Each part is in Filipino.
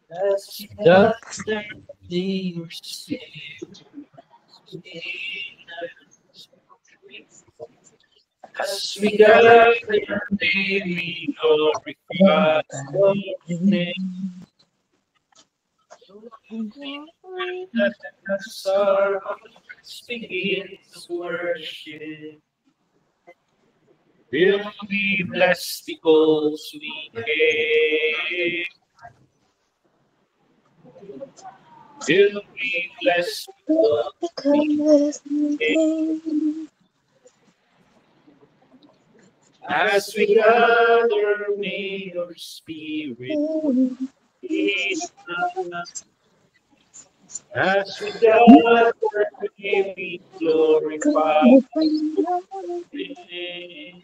As doctor as we gather, may we glorify your name. As our hearts begin to worship, will we bless because we came? Will we bless because we came? As we gather, may your spirit lead us. As we gather, may we glorify your name.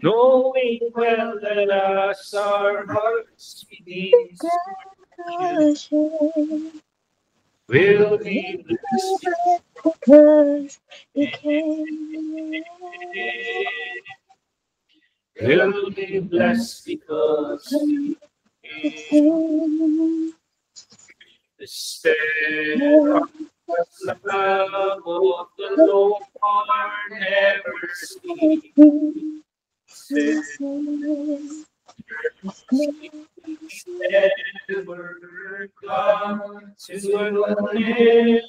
Knowing well that as our hearts begin to worship, will be blessed because you came. Will be blessed because you came. The steadfast love of the Lord never ceases. Never come to an end.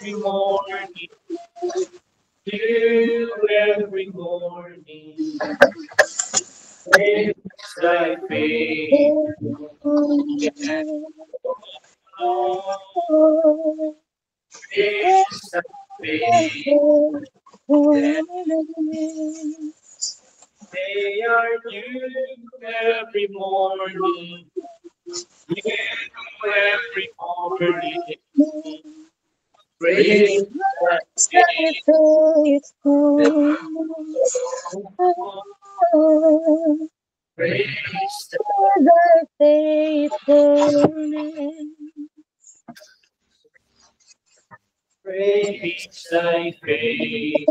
Every morning, till every morning, praise thy faithfulness. Praise thy faithfulness. They are new every morning. New every morning. Praise thy faithfulness. Praise thy faithfulness. Praise thy faithfulness.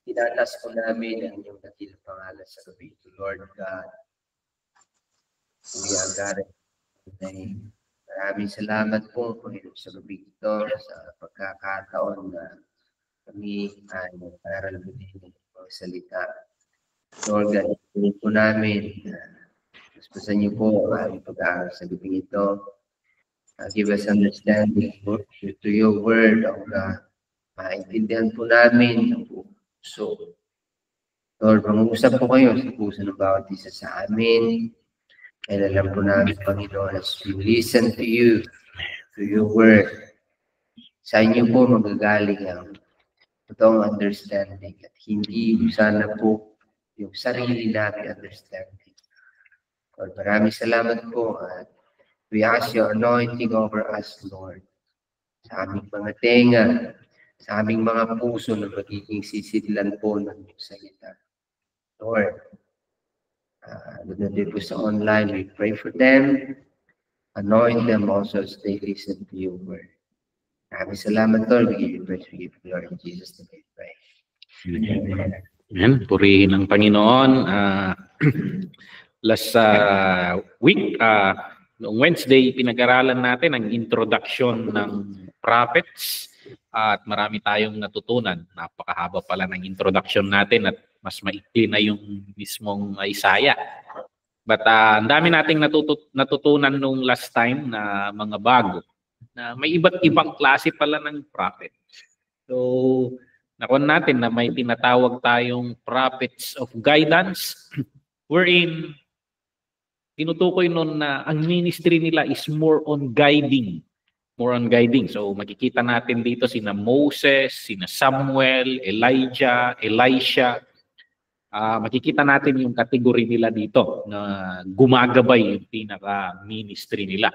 Tinatas po namin ang iyong dakilang pangalan sa gabi ito, Lord God. We are God in name. Maraming salamat po, Panginoon, sa gabi ito, sa pagkakataon na kami ay nag-aral din ng salita. Lord God, ito po namin. Paspasan niyo po ang aming pag-aaral sa gabi ito. Give us understanding to your word, O God. Maintindihan po namin ang puso. Lord, pang-uusap po kayo sa puso ng bawat isa sa amin. Kaya alam po namin, Panginoon, as we listen to you, to your word, sa inyo po magagaling ang totoong understanding at hindi sana po yung sarili natin understanding. Lord, maraming salamat po at we ask your anointing over us, Lord, sa aming mga tenga, sa aming mga puso na magiging sisidlan po ng iyong salita. Lord, din po sa online, we pray for them, anoint them also as they listen to your word. Maraming salamat, Lord. We give you praise, we give you glory in Jesus' name we pray. Amen. Amen. Purihin ng Panginoon. Last week, noong Wednesday, pinag-aralan natin ang introduction ng prophets at marami tayong natutunan. Napakahaba pala ng introduction natin at mas maikli na yung mismong Isaiah. But ang dami nating natutunan nung last time na mga bago na may iba't ibang klase pala ng prophet. So, nakon natin na may tinatawag tayong prophets of guidance wherein tinutukoy nun na ang ministry nila is more on guiding. More on guiding. So makikita natin dito sina Moses, sina Samuel, Elijah, Elisha. Makikita natin yung kategory nila dito na gumagabay yung pinaka-ministry nila.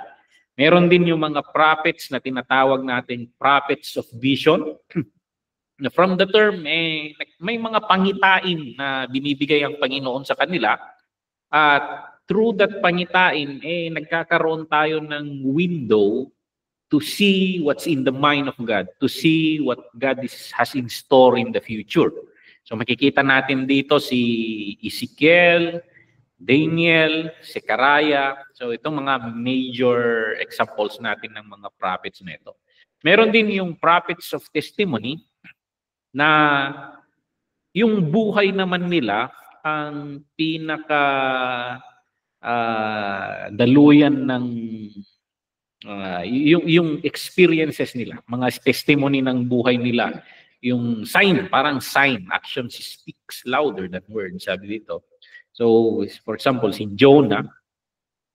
Meron din yung mga prophets na tinatawag natin prophets of vision. From the term, may mga pangitain na binibigay ang Panginoon sa kanila at through that pangitain, nagkakaroon tayo ng window to see what's in the mind of God, to see what God has in store in the future. So makikita natin dito si Ezekiel, Daniel, Zechariah. So itong mga major examples natin ng mga prophets na ito. Meron din yung prophets of testimony na yung buhay naman nila ang pinaka daluyan ng yung experiences nila, mga testimony ng buhay nila, yung sign, parang sign, action speaks louder than words, sabi dito. So, for example, si Jonah,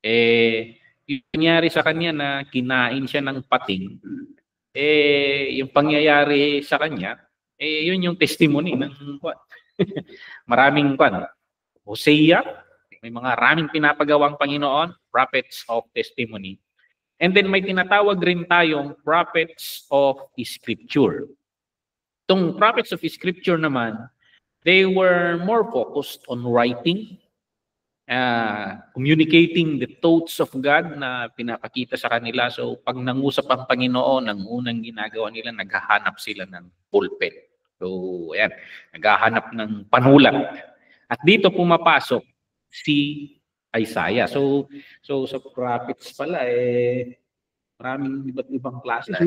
yung nangyari sa kanya na kinain siya ng pating, yung pangyayari sa kanya, yun yung testimony ng maraming Hosea, may mga maraming pinapagawang Panginoon, prophets of testimony. And then may tinatawag rin tayong prophets of Scripture. Itong prophets of Scripture naman, they were more focused on writing, communicating the thoughts of God na pinapakita sa kanila. So pag nangusap ang Panginoon, ang unang ginagawa nila, naghahanap sila ng pulpit. So ayan, naghahanap ng panulat. At dito pumapasok si Isaiah. So sa prophets pala, maraming iba't ibang klase. So,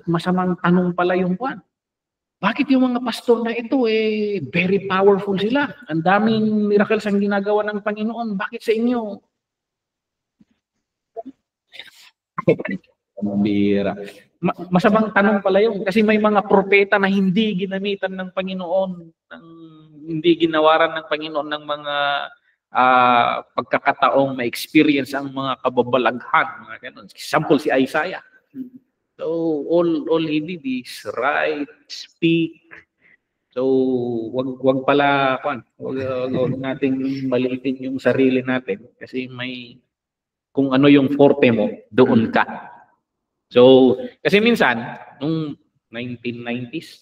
masamang tanong pala yung kwan. Bakit yung mga pastor na ito, very powerful sila? Ang daming miracles ang ginagawa ng Panginoon. Bakit sa inyo? Masamang tanong pala yun. Kasi may mga propeta na hindi ginamitan ng Panginoon, hindi ginawaran ng Panginoon ng mga pagkakataong ma-experience ang mga kababalaghan, mga ganun. Example si Isaiah. So all he did is write, speak. So wag pala wag nating maliitin yung sarili natin kasi may kung ano yung forte mo, doon ka. So kasi minsan nung 1990s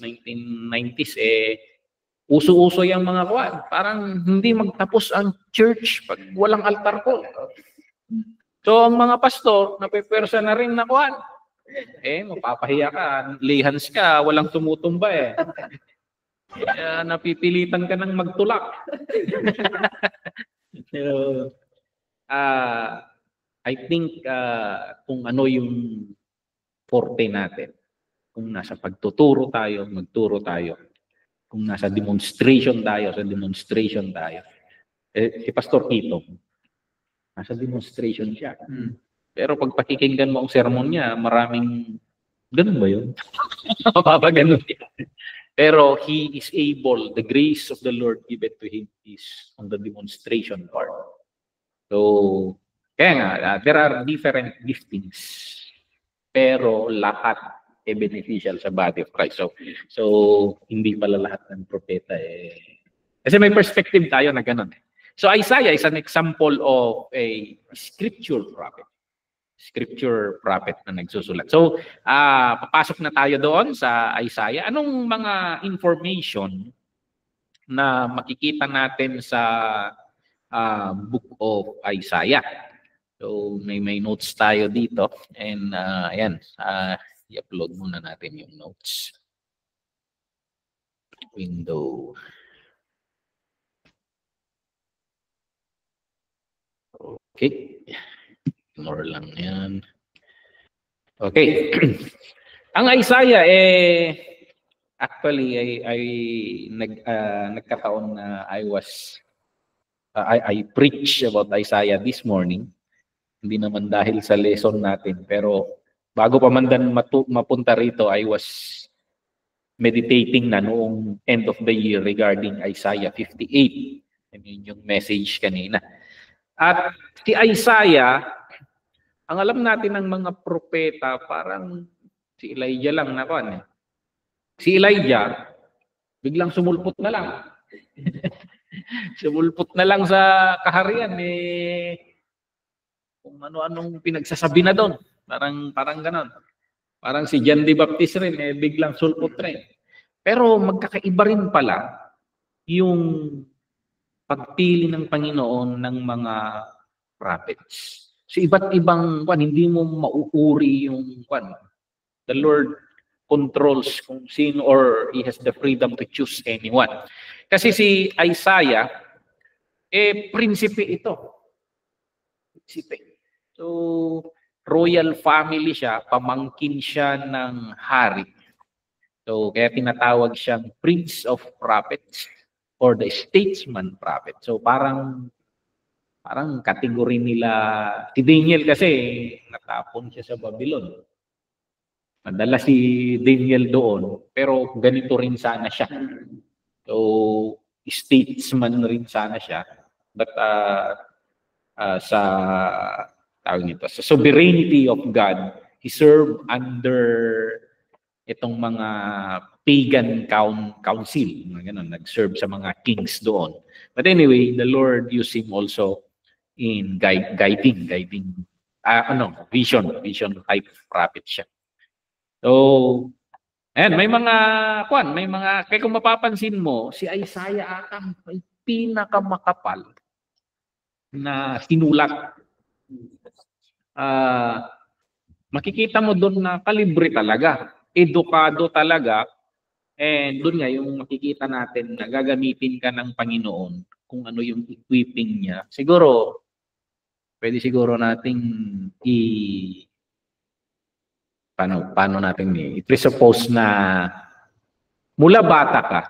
uso-uso yung mga parang hindi magtapos ang church pag walang altar call. So ang mga pastor napepersa na rin na mapapahiya ka, lihans ka, walang tumutumba napipilitan ka ng magtulak. So, I think kung ano yung forte natin, kung nasa pagtuturo tayo, magturo tayo. Kung nasa demonstration tayo, si Pastor Kito, nasa demonstration siya. Pero pag pakikinggan mo ang sermon niya, maraming, ganun ba yun? Mapapaganon niya. Pero he is able, the grace of the Lord given to him is on the demonstration part. So, kaya nga, there are different giftings. Pero lahat beneficial sa body of Christ. So hindi pala lahat ng propeta kasi may perspective tayo na ganun. So Isaiah is an example of a scripture prophet na nagsusulat. So papasok na tayo doon sa Isaiah. Anong mga information na makikita natin sa book of Isaiah? So may notes tayo dito and ayan, i-upload muna natin yung notes. Window. Okay. Ignore lang yan. Okay. Ang Isaiah actually nagkataon na I preach about Isaiah this morning. Hindi naman dahil sa lesson natin, pero bago pa man mapunta rito, I was meditating na noong end of the year regarding Isaiah 58. Yun yung message kanina. At si Isaiah, ang alam natin ng mga propeta, parang si Elijah lang na Si Elijah, biglang sumulpot na lang. Sumulpot na lang sa kaharian. Kung ano-anong pinagsasabi na doon. Parang ganon. Parang si John the Baptist rin, biglang sulpot rin. Pero magkakaiba rin pala yung pagpili ng Panginoon ng mga prophets. So iba't ibang hindi mo mauuri yung The Lord controls kung sino or He has the freedom to choose anyone. Kasi si Isaiah, prinsipe ito. Prinsipe. So, royal family siya, pamangkin siya ng hari. So, kaya tinatawag siyang Prince of Prophets or the Statesman Prophet. So, parang kategory nila. Si Daniel kasi, natapon siya sa Babylon. Nadala si Daniel doon, pero ganito rin sana siya. So, statesman rin sana siya. But sa sovereignty of God, he served under itong mga pagan council, ganun, nag-serve sa mga kings doon. But anyway, the Lord used him also in guiding vision type prophet siya. So, ayan, may mga kaya kung mapapansin mo, si Isaiah ata may pinakamakapal na sinulat. Makikita mo doon na kalibre talaga, edukado talaga, and doon nga yung makikita natin na gagamitin ka ng Panginoon kung ano yung equipping niya. Siguro, pwede siguro nating paano natin i-presuppose na mula bata ka,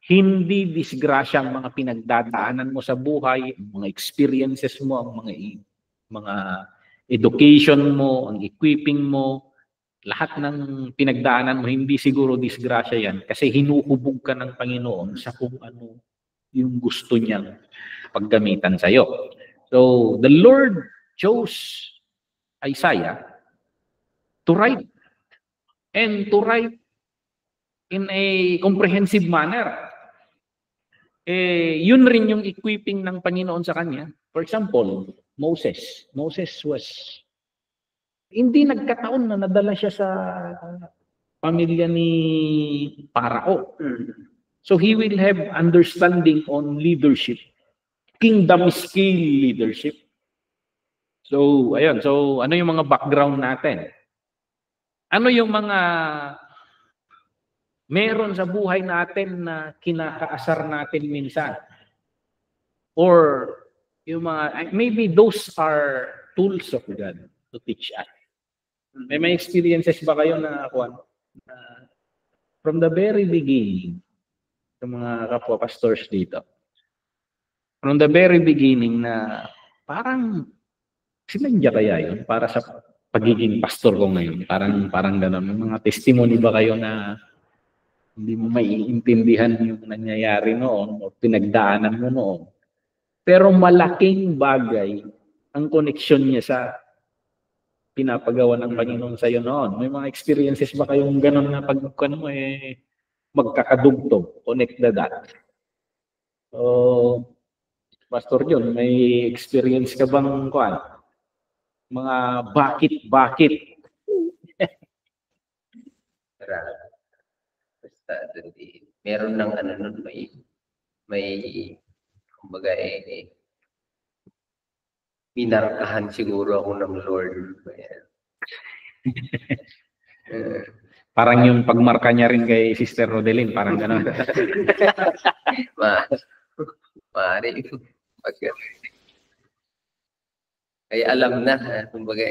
hindi disgrasya ang mga pinagdadaanan mo sa buhay, ang mga experiences mo, ang mga education mo, ang equipping mo, lahat ng pinagdaanan mo, hindi siguro disgrasya yan kasi hinuhubog ka ng Panginoon sa kung ano yung gusto niyang paggamitan sa'yo. So, the Lord chose Isaiah to write and to write in a comprehensive manner. Yun rin yung equipping ng Panginoon sa kanya. For example, Moses was hindi nagkataon na nadala siya sa pamilya ni Parao. So he will have understanding on leadership, kingdom scale leadership. So, ayun. So, ano yung mga background natin? Ano yung mga meron sa buhay natin na kinakaasar natin minsan? Or yung mga, maybe those are tools of God to teach us. May experiences ba kayo na from the very beginning, sa mga kapwa pastors dito, from the very beginning na parang sinadya kaya yun para sa pagiging pastor ko ngayon? Parang gano'n. May mga testimony ba kayo na hindi mo maiintindihan yung nangyayari noon o pinagdaanan mo noon? Pero malaking bagay ang connection niya sa pinapagawa ng Panginoon sa iyo noon. May mga experiences ba kayong gano'n na pagkuhan mo magkakadugtog, connect the dots? So, Pastor John, may experience ka bang mga bakit? Basta meron ng nun, may kumbaga pinarkahan siguro ako ng Lord. Parang yung pagmarka niya rin kay Sister Rodeline, parang gano'n. Maaari. Kaya alam na, kumbaga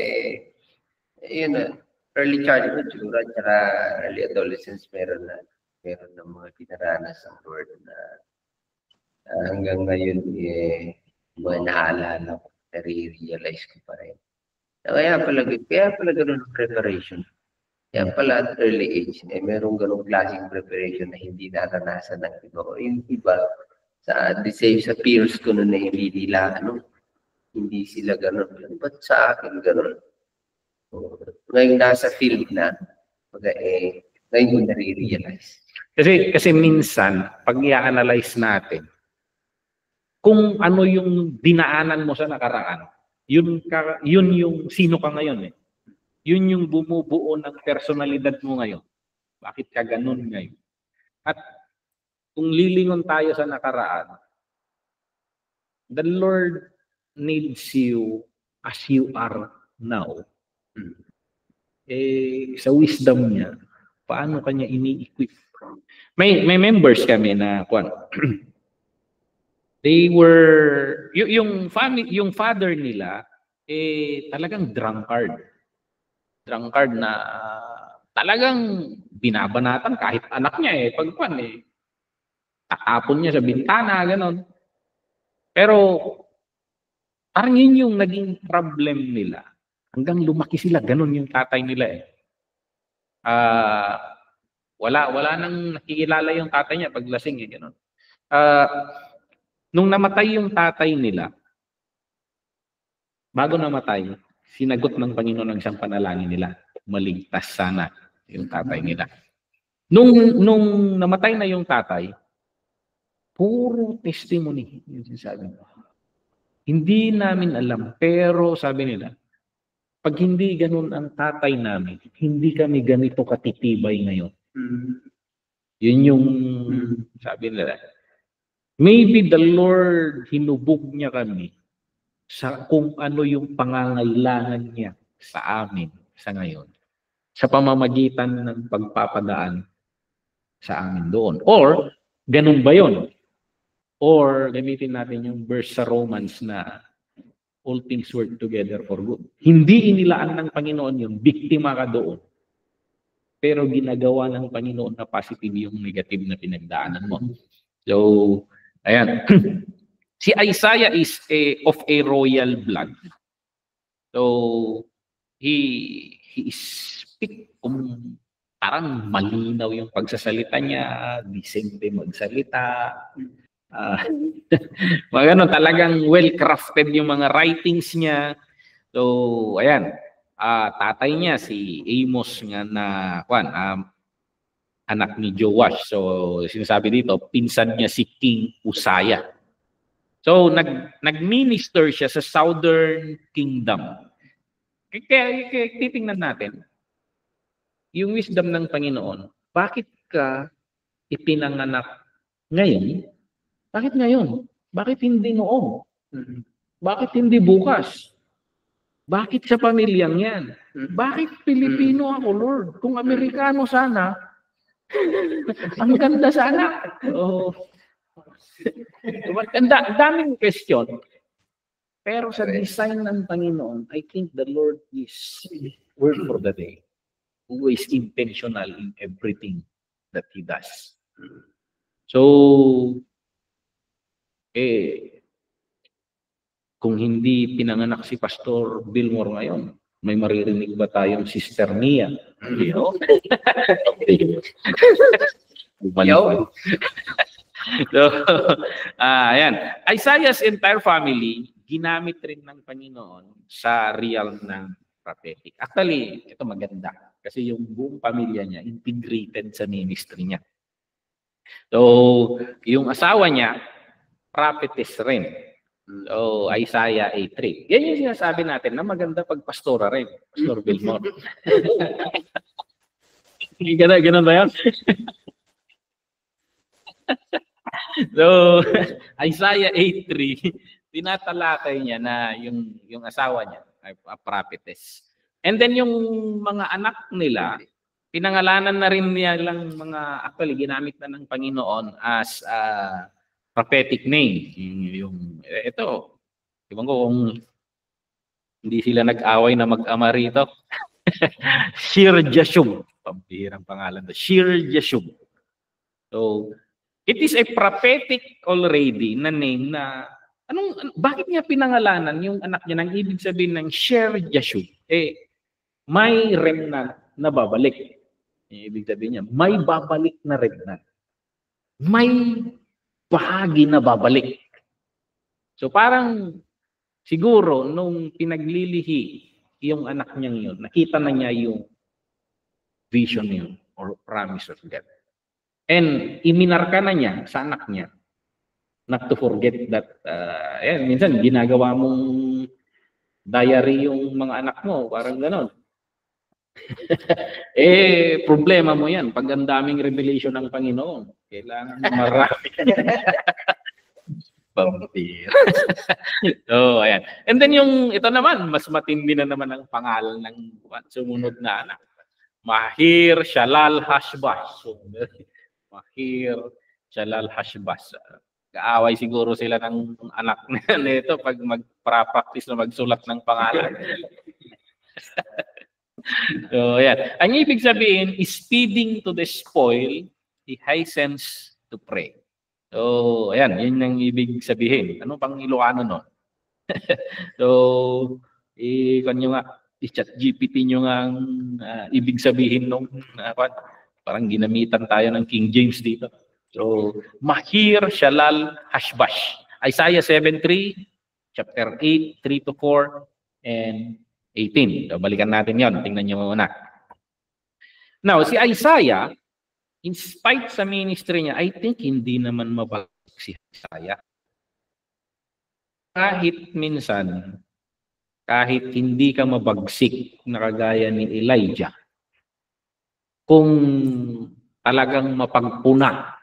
yun na, early childhood siguro, tsaka early adolescence, meron ng mga pinaranas ng Lord na hanggang ngayon, mga naalala ko, nare-realize ko pa rin. Kaya pala ganun preparation. Kaya pala at early age, merong ganung klaseng preparation na hindi naranasan ng iba. O yung iba, sa peers ko na hindi sila ganun. Ba't sa akin ganun? Ngayon nasa field na, ngayon ko nare-realize. Kasi minsan, pag i-analyze natin, kung ano yung dinaanan mo sa nakaraan, yun yung sino ka ngayon eh. Yun yung bumubuo ng personalidad mo ngayon. Bakit ka ganun ngayon? At kung lilingon tayo sa nakaraan, the Lord needs you as you are now. Sa wisdom niya, paano kanya ini-equip? May members kami na they were yung father nila talagang drunkard na talagang binabanatan kahit anak niya pag tatapon niya sa bintana ganon. Pero parang yun yung naging problem nila hanggang lumaki sila, ganon yung tatay nila wala nang nakikilala yung tatay niya pag lasing ganon. Nung namatay yung tatay nila, bago namatay, sinagot ng Panginoon ang isang panalangin nila, maligtas sana yung tatay nila. Nung namatay na yung tatay, puro testimony yung sinasabi mo. Hindi namin alam, pero sabi nila, pag hindi ganun ang tatay namin, hindi kami ganito katitibay ngayon. Yun yung sabi nila. Maybe the Lord hinubog niya kami sa kung ano yung pangangailangan niya sa amin sa ngayon, sa pamamagitan ng pagpapadaan sa amin doon. Or, ganun ba yun? Or, gamitin natin yung verse sa Romans na all things work together for good. Hindi inilaan ng Panginoon yung biktima ka doon. Pero ginagawa ng Panginoon na positive yung negative na pinagdaanan mo. So, ayan. Si Isaiah is of a royal blood. So, he speak parang malinaw yung pagsasalita niya, disente magsalita. Mga talagang well-crafted yung mga writings niya. So, ayan. Tatay niya, si Amos nga na, anak ni Joash. So, sinasabi dito, pinsan niya si King Uzziah. So, nag-minister siya sa Southern Kingdom. Kaya titingnan natin, yung wisdom ng Panginoon, bakit ka ipinanganak ngayon? Bakit ngayon? Bakit hindi noon? Bakit hindi bukas? Bakit sa pamilyang yan? Bakit Pilipino ako, Lord? Kung Amerikano sana, ang ganda sana. Ang daming question. Pero sa design ng Panginoon, I think the Lord is word for the day, who is intentional in everything that He does. So, kung hindi pinanganak si Pastor Billmore ngayon, may maririnig ba tayong Sister Nia? So, ayan. Isaiah's entire family, ginamit rin ng Panginoon sa realm ng prophetic. Actually, ito maganda. Kasi yung buong pamilya niya, integrated sa ministry niya. So, yung asawa niya, prophetess rin. So, Isaiah 8:3. Yan yung sinasabi natin na maganda pag pastora rin. Pastor Billmore. Ganun ba yan? So, Isaiah 8:3, tinatalakay niya na yung asawa niya ay prophetess. And then yung mga anak nila, pinangalanan na rin nilang actually ginamit na ng Panginoon as prophetic name. Ito, ibang ko kung hindi sila nag-away na mag-ama rito. Shir-Jashub. Pambihirang pangalan to. Shir-Jashub. So, it is a prophetic already na name na bakit niya pinangalanan yung anak niya ng ibig sabihin ng Shir-Jashub? May remnant na babalik. Ibig sabihin niya, may babalik na remnant. May bahagi na babalik. So parang siguro nung pinaglilihi yung anak niya yun, nakita na niya yung vision yun or promise of God. And iminarka na niya sa anak niya not to forget that, minsan ginagawa mong diary yung mga anak mo, parang gano'n. Problema mo yan. Pag ang daming revelation ng Panginoon, kailangan marami. Vampire. So, ayan. And then yung, ito naman, mas matindi na naman ang pangalan ng sumunod na anak. Mahir Shalal Hashbaz. So, Mahir Shalal Hashbaz. Kaaway siguro sila ng anak nito pag mag-practice na magsulat ng pangalan. So, ayan. Ang ibig sabihin, speeding to the spoil, he hastens to prey. So, ayan, yun ang ibig sabihin. Ano pang Ilocano nun? So, kanyo nga, i-chat GPT nyo nga ang ibig sabihin nung, parang ginamitan tayo ng King James dito. So, Mahir Shalal Hashbaz. Isaiah 7:3, chapter 8, 3-4, and 18. So, balikan natin yon. Tingnan nyo muna. Now, si Isaiah, in spite sa ministry niya, I think hindi naman mabagsak si Isaiah. Kahit minsan, kahit hindi ka mabagsik na kagaya ni Elijah, kung talagang mapagpuna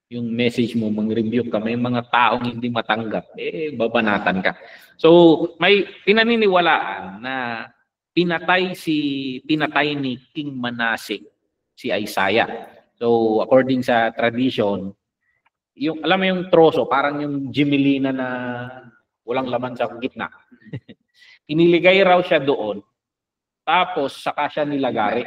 yung message mo, mag-review ka, may mga taong hindi matanggap, babanatan ka. So, may pinaniniwalaan na pinatay ni King Manasseh si Isaiah. So, according sa tradition, yung, alam mo yung troso, parang yung Jimelina na walang laman sa gitna. Iniligay raw siya doon, tapos saka siya nilagari.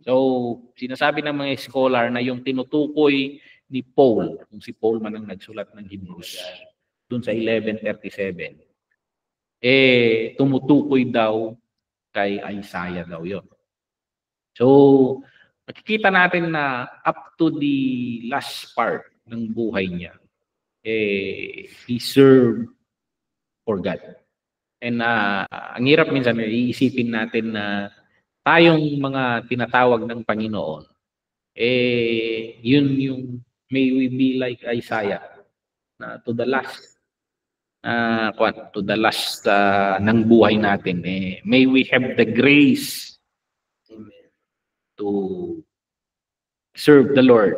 So, sinasabi ng mga scholar na yung tinutukoy ni Paul, kung si Paul man ang nagsulat ng Hebrews, doon sa 11:37, tumutukoy daw kay Isaiah daw yon. So, makikita natin na up to the last part ng buhay niya, he served for God. And ang hirap minsan, iisipin natin na tayong mga tinatawag ng Panginoon, yun yung may we be like Isaiah, na to the last, ng buhay natin, may we have the grace to serve the Lord.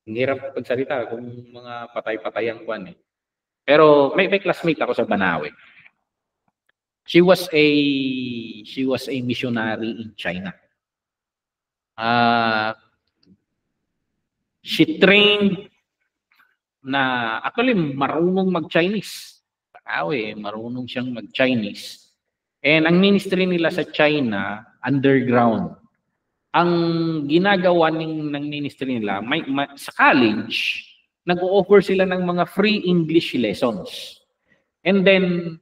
Ang hirap pagsalita kung mga patay-patay ang kwan eh. Pero may classmate ako sa Banawe. She was a missionary in China. She trained na actually marunong mag-Chinese. Marunong siyang mag-Chinese. And ang ministry nila sa China, underground. Ang ginagawa ng ministry nila, sa college, nag-o-offer sila ng mga free English lessons. And then,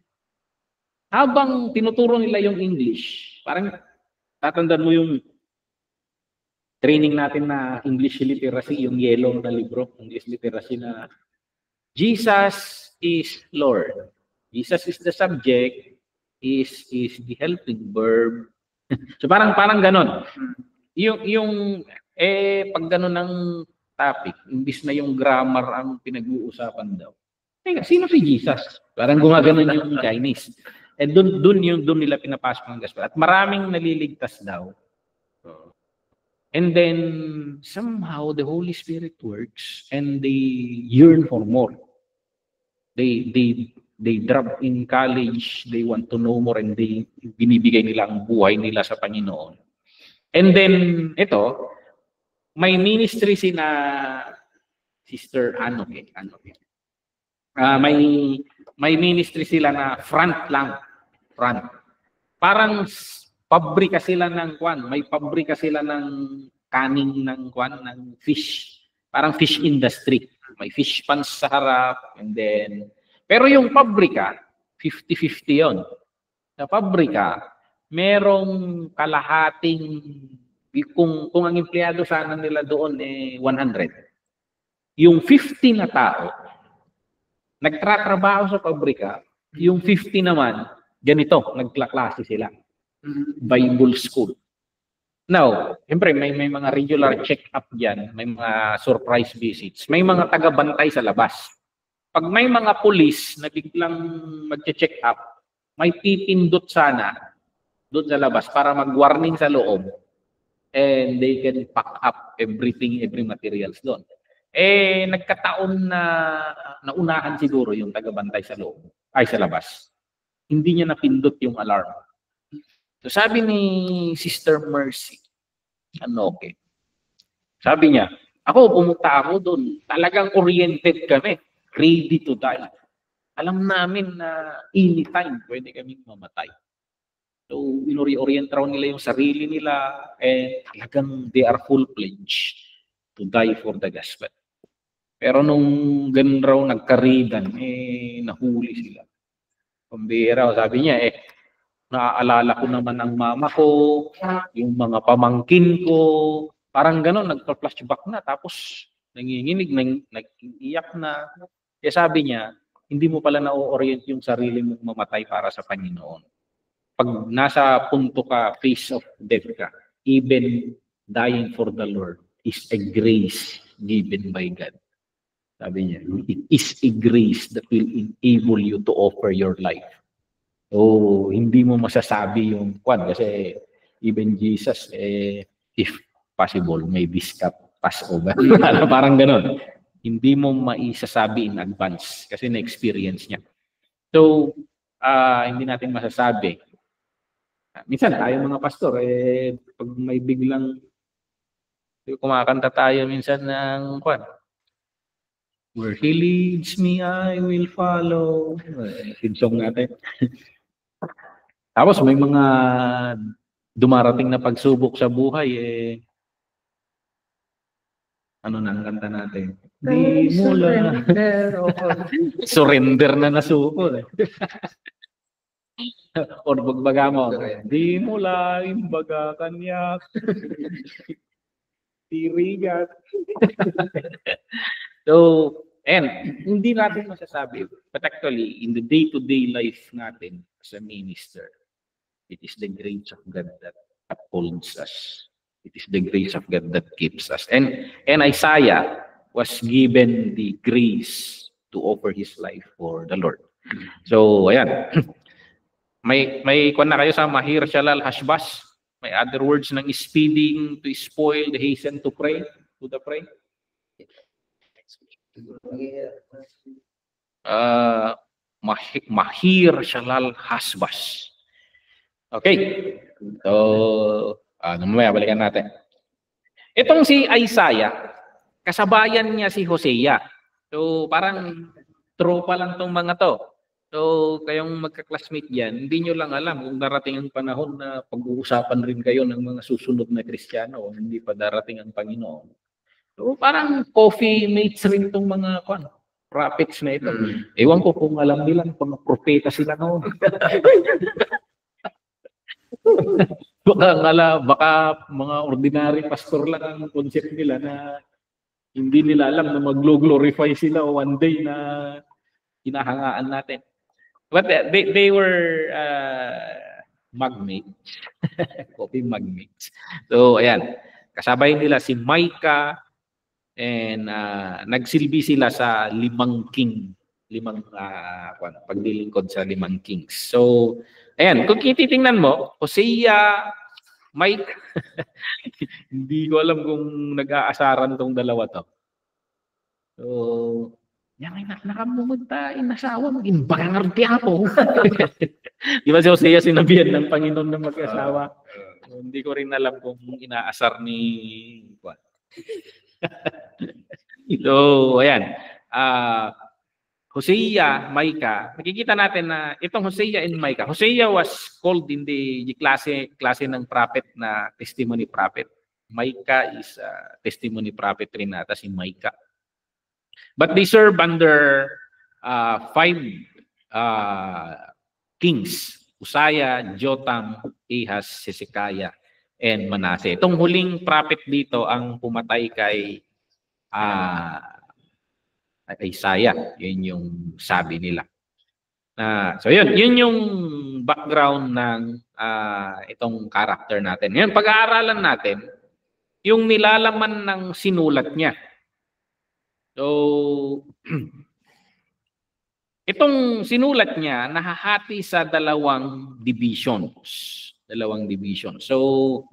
habang tinuturo nila yung English, parang tatandaan mo yung training natin na English literacy, yung yellow na libro, English literacy na Jesus is Lord. Jesus is the subject, is the helping verb. So parang ganon. Yung pag ganon ng topic, imbis na yung grammar ang pinag-uusapan daw. Teka, sino si Jesus? Parang gumaganon yung Chinese. Doon nila pinapasok ng gospel. At maraming naliligtas daw. And then somehow the Holy Spirit works and they yearn for more. They drop in college, they want to know more, and binibigay nila ang buhay nila sa Panginoon. And then ito, may ministry sina Sister Anoke. May ministry sila na front. Parang pabrika sila ng kwan, may pabrika sila ng kaning ng kwan, ng fish. Parang fish industry. May fish pans sa harap, and then pero yung pabrika 50-50 yon. Sa pabrika, merong kalahating, kung ang empleyado sana nila doon 100. Yung 50 na tao nagtatrabaho sa pabrika, yung 50 naman ganito, nagklaklase sila. Bible school. Now, siyempre may mga regular check-up diyan, may mga surprise visits, may mga taga-bantay sa labas. Pag may mga pulis na biglang magche-check up, may pipindot sana doon sa labas para mag-warning sa loob, and they can pack up every materials doon. Nagkataon na naunahan siguro yung tagabantay sa loob, sa labas. Hindi niya napindot yung alarm. So sabi ni Sister Mercy, okay. Sabi niya, pumunta ako doon. Talagang oriented kami. Ready to die. Alam namin na anytime pwede kaming mamatay. So, inori-orient raw nila yung sarili nila and talagang they are full-fledged to die for the gospel. Pero nung ganun raw nagkaridan, nahuli sila. Pambira, sabi niya, naaalala ko naman ang mama ko, yung mga pamangkin ko, parang gano'n, nagpa-flashback na, tapos nanginginig, nag-iiyak na. Kaya sabi niya, hindi mo pala na-orient yung sarili mong mamatay para sa Panginoon. Pag nasa punto ka, face of death ka, even dying for the Lord is a grace given by God. Sabi niya, it is a grace that will enable you to offer your life. So, hindi mo masasabi yung kasi even Jesus, if possible, may this cup pass over. Parang ganon. Hindi mo maisasabi in advance kasi na-experience niya. So, hindi natin masasabi. Minsan, tayo mga pastor, pag may biglang kumakanta tayo minsan ng where He leads me, I will follow. Song natin. Tapos may mga dumarating na pagsubok sa buhay, ano na ang kanta natin? Di mo lang. Surrender na nasuko. Or bagbaga mo. Di mo lang baga kanyak. Tirigat. So, hindi natin masasabi. But actually, in the day-to-day life natin as a minister, it is the grace of God that upholds us. It is the grace of God that keeps us. And Isaiah was given the grace to offer his life for the Lord. So, ayan. May kung na kayo sa Mahir Shalal Hashbaz, may other words ng speeding to spoil, the hasten to pray, to the pray. Mahir Shalal Hashbaz. Okay. So, mamaya balikan natin. Itong si Isaiah, kasabayan niya si Hosea. So, parang tropa lang tong mga to. So, kayong magka-classmate yan, hindi nyo lang alam kung darating ang panahon na pag-uusapan rin kayo ng mga susunod na Kristiyano o hindi pa darating ang Panginoon. So, parang coffee mates rin tong mga prophets na ito. Ewan ko kung alam nila, pang propeta sila noon. Baka mga ordinary pastor lang ang concept nila na hindi nila alam na mag-glorify sila one day na hinahangaan natin. But they were magmates. Coffee magmates. So, ayan. Kasabay nila si Micah and nagsilbi sila sa 5 king. 5 paglilingkod sa 5 kings. So, ayan. Kung titingnan mo, Hosea, Micah, hindi ko alam kung nag-aasaran tong dalawa to. So, yan ay nakamumunta, inasawa, maging bangarti ako. Di ba si Hosea sinabihan ng Panginoon na mag-asawa? So, hindi ko rin alam kung inaasar ni So, ayan. Hosea, Micah. Nakikita natin na itong Hosea and Micah. Hosea was called in the klase ng prophet na testimony prophet. Micah is testimony prophet rin nata si Micah. But they serve under 5 kings. Uzziah, Jotham, Ahaz, Hezekiah, and Manasseh. Itong huling prophet dito ang pumatay kay Isaiah. Yun yung sabi nila. So yun yung background ng itong character natin. Ngayon, pag-aaralan natin yung nilalaman ng sinulat niya. So, itong sinulat niya nahahati sa 2 divisions. 2 divisions. So,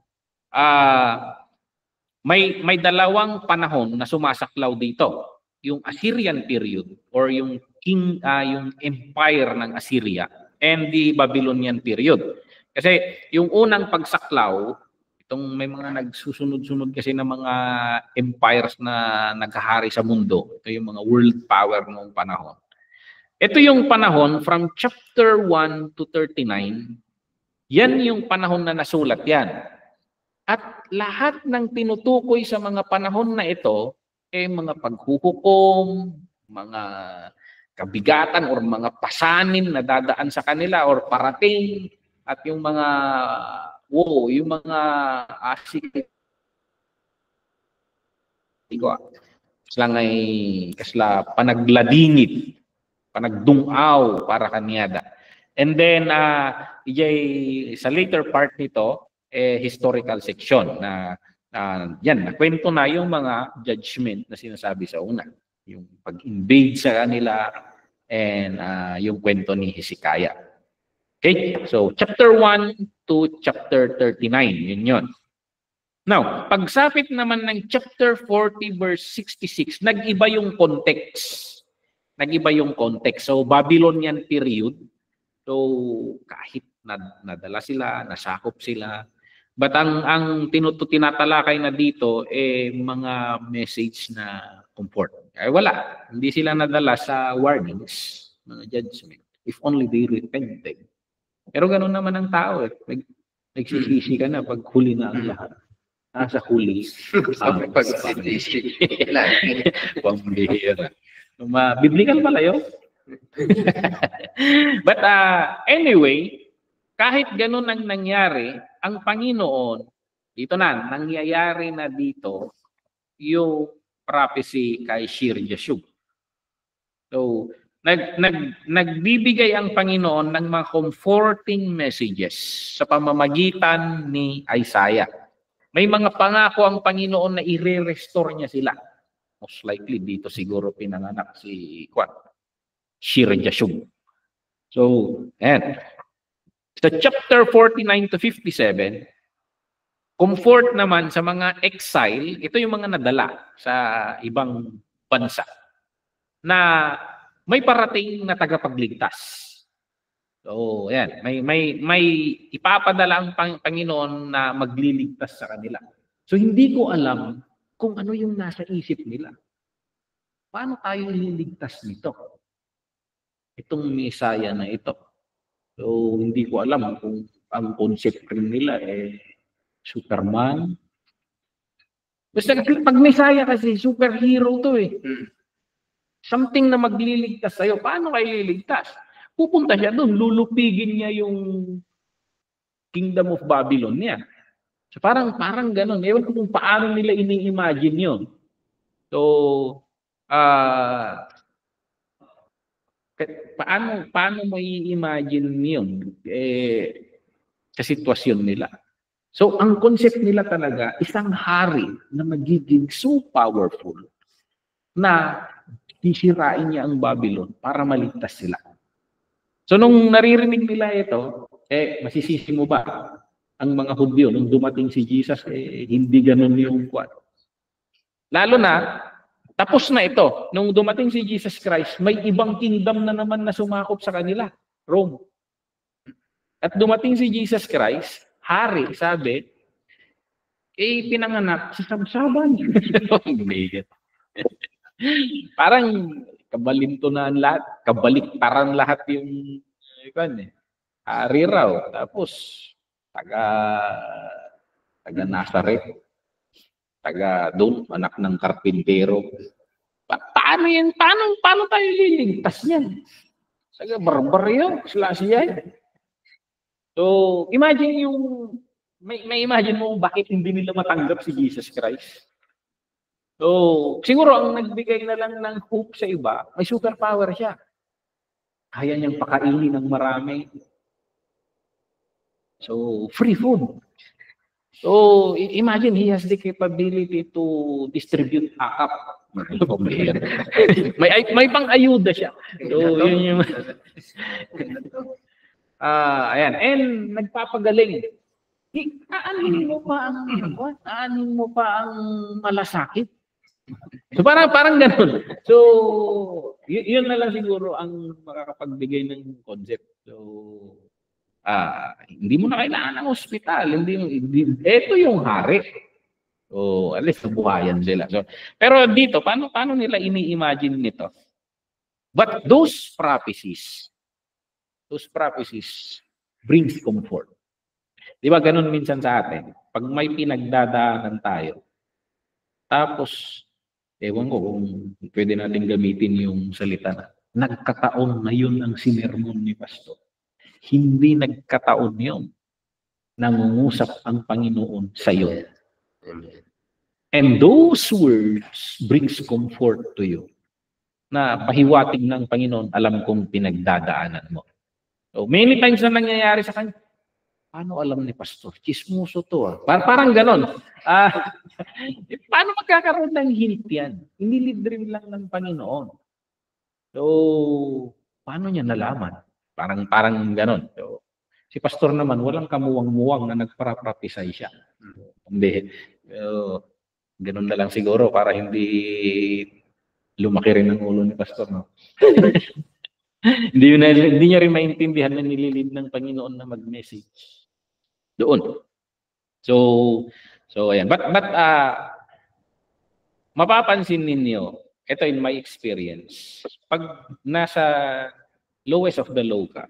may dalawang panahon na sumasaklaw dito. Yung Assyrian period or yung yung empire ng Assyria and the Babylonian period. Kasi yung unang pagsaklaw, itong may mga nagsusunod-sunod kasi ng mga empires na naghahari sa mundo. Ito yung mga world power noong panahon. Ito yung panahon from chapter 1 to 39. Yan yung panahon na nasulat yan. At lahat ng tinutukoy sa mga panahon na ito, mga paghuhukom, mga kabigatan or mga pasanin na dadaan sa kanila or parating, at yung mga yung mga asik kasla panagladingit, panagdungaw para kanyada. And then sa later part nito historical section na yan nakwento na yung mga judgment na sinasabi sa una, yung pag-invade sa kanila and yung kwento ni Hezekiah. Okay? So chapter 1 to chapter 39 yun. Now, pagsapit naman ng chapter 40 verse 66, nag-iba yung context. Nag-iba yung context. So Babylonian period. So kahit nadala sila, nasakop sila, but ang tinatalakay na dito mga message na comfort. Wala, hindi sila nadala sa warnings, mga judgment. If only they repented. Pero ganoon naman ang tao nagsisisi ka na pag huli na ang lahat. Sa huli. Pagsisisi. Pambihira. Biblical pala yun. But anyway, kahit ganun ang nangyari, ang Panginoon, dito na, nangyayari na dito yung prophecy kay Shear-Jashub. So, nagbibigay ang Panginoon ng mga comforting messages sa pamamagitan ni Isaiah. May mga pangako ang Panginoon na i-restore niya sila. Most likely dito siguro pinanganak si Shear-Jashub. So, and sa chapter 49 to 57, comfort naman sa mga exile, ito yung mga nadala sa ibang bansa na may parating na tagapagligtas. So, ayan, may ipapadala ang Panginoon na magliligtas sa kanila. So, hindi ko alam kung ano yung nasa isip nila. Paano tayo ililigtas nito? Itong Messiah na ito. So, hindi ko alam kung ang concept rin nila Superman. Basta pag Messiah kasi, superhero to Something na magliligtas sa'yo. Paano kayo liligtas? Pupunta siya doon, lulupigin niya yung Kingdom of Babylon niya. So parang ganun. Ewan ko kung paano nila ini-imagine yun. So, paano mo i-imagine yun sa sitwasyon nila? So, ang concept nila talaga, isang hari na magiging so powerful na sisirain niya ang Babylon para maligtas sila. So, nung naririnig nila ito, masisisi mo ba ang mga Hudyo nung dumating si Jesus, hindi ganun yung kwat. Lalo na, tapos na ito. Nung dumating si Jesus Christ, may ibang kingdom na naman na sumakop sa kanila. Rome. At dumating si Jesus Christ, hari, sabi, pinanganak sa sabsaban. Parang kabalintunan lahat, kabaliktaran lahat yung hari raw. Tapos, taga Nazareth. Taga doon, anak ng karpintero. Paano yan? Paano tayo liligtas niyan? Saga barbaryo, slasya. So, imagine may imagine mo bakit hindi nila matanggap si Jesus Christ. So, siguro ang nagbigay na lang ng hope sa iba, may superpower siya. Kaya niyang pakainin ng marami. So, free food. So, imagine he has the capability to distribute akap. may pang-ayuda siya. So, yun yung... ayan. And nagpapagaling. Aanin mo pa ang malasakit. So parang ganun. So yun na lang siguro ang makakapagbigay ng concept. So hindi mo na kailangan ng ospital, ito yung hari. So at least nabuhayan sila. So pero dito paano nila ini-imagine nito? But those prophecies brings comfort. Di ba ganun minsan sa atin? Pag may pinagdadaanan tayo, tapos, ewan ko kung pwede natin gamitin yung salita na, nagkataon na yun ang sinermon ni Pastor. Hindi nagkataon yun. Nangungusap ang Panginoon sa iyo. And those words brings comfort to you. Na pahiwatig ng Panginoon, alam kong pinagdadaanan mo. So, many times na nangyayari sa kanya, paano alam ni Pastor? Chismoso to. Parang ganon. Paano magkakaroon ng hint yan? Inilid rin lang ng Panginoon. So, paano niya nalaman? Parang ganon. So, si Pastor naman, walang kamuwang-muwang na nagparapratisay siya. Hindi. Ganon na lang siguro para hindi lumaki rin ang ulo ni Pastor. No? Hindi niya rin maintindihan na nililid ng Panginoon na mag-message doon. So ayan. But mapapansin ninyo, ito in my experience, pag nasa lowest of the low ka,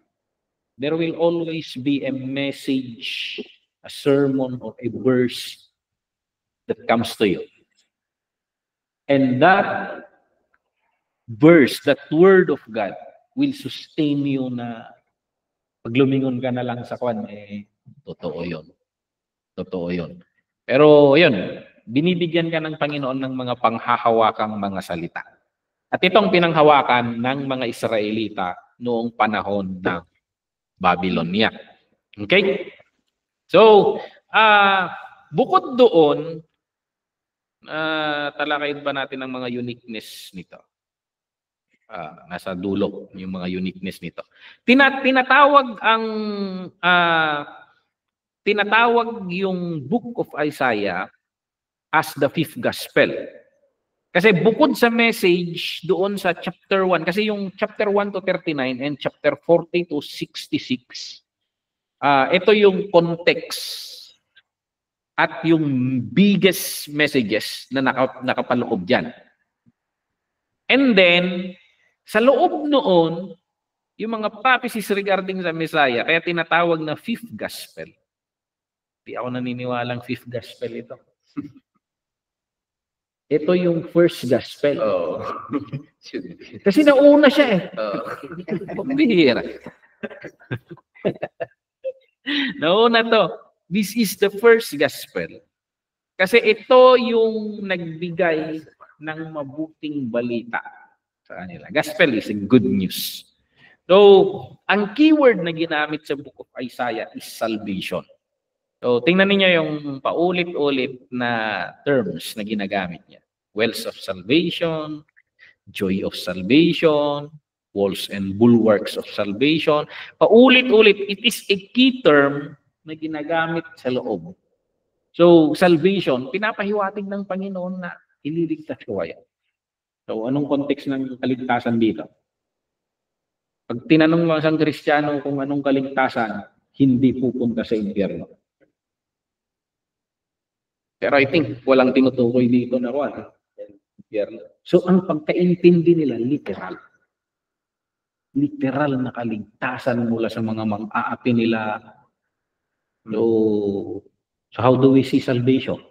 there will always be a message, a sermon, or a verse that comes to you. And that verse, that word of God, will sustain you na pag lumingon ka na lang sa kwan, totoo yun. Totoo yun. Pero yun, binibigyan ka ng Panginoon ng mga panghahawakang mga salita. At itong pinanghawakan ng mga Israelita noong panahon ng Babylonia. Okay? So, bukod doon, talakayin ba natin ang mga uniqueness nito? Nasa dulo yung mga uniqueness nito. Tinatawag yung Book of Isaiah as the fifth gospel. Kasi bukod sa message doon sa chapter 1, kasi yung chapter 1 to 39 and chapter 40 to 66, ito yung context at yung biggest messages na nakapaloob dyan. And then, sa loob noon, yung mga prophecies regarding sa Messiah, kaya tinatawag na fifth gospel. Di ako naniniwalang fifth gospel ito. Ito yung first gospel. Oh. Kasi nauna siya eh. Pambihira. Nauna to. This is the first gospel. Kasi ito yung nagbigay ng mabuting balita sa kanila. Gospel is good news. So, ang keyword na ginamit sa Book of Isaiah is salvation. So, tingnan niyo yung paulit-ulit na terms na ginagamit niya. Wells of salvation, joy of salvation, walls and bulwarks of salvation. Paulit-ulit, it is a key term na ginagamit sa loob. So, salvation, pinapahiwatig ng Panginoon na ililigtas ko kayo. So, anong context ng kaligtasan dito? Pag tinanong mo sa Kristiyano kung anong kaligtasan, hindi pupunta sa impyerno. Pero I think walang tinutukoy dito na impyerno. So, ang pagkaintindi nila, literal. Literal na kaligtasan mula sa mga mang-aapi nila. So how do we see salvation?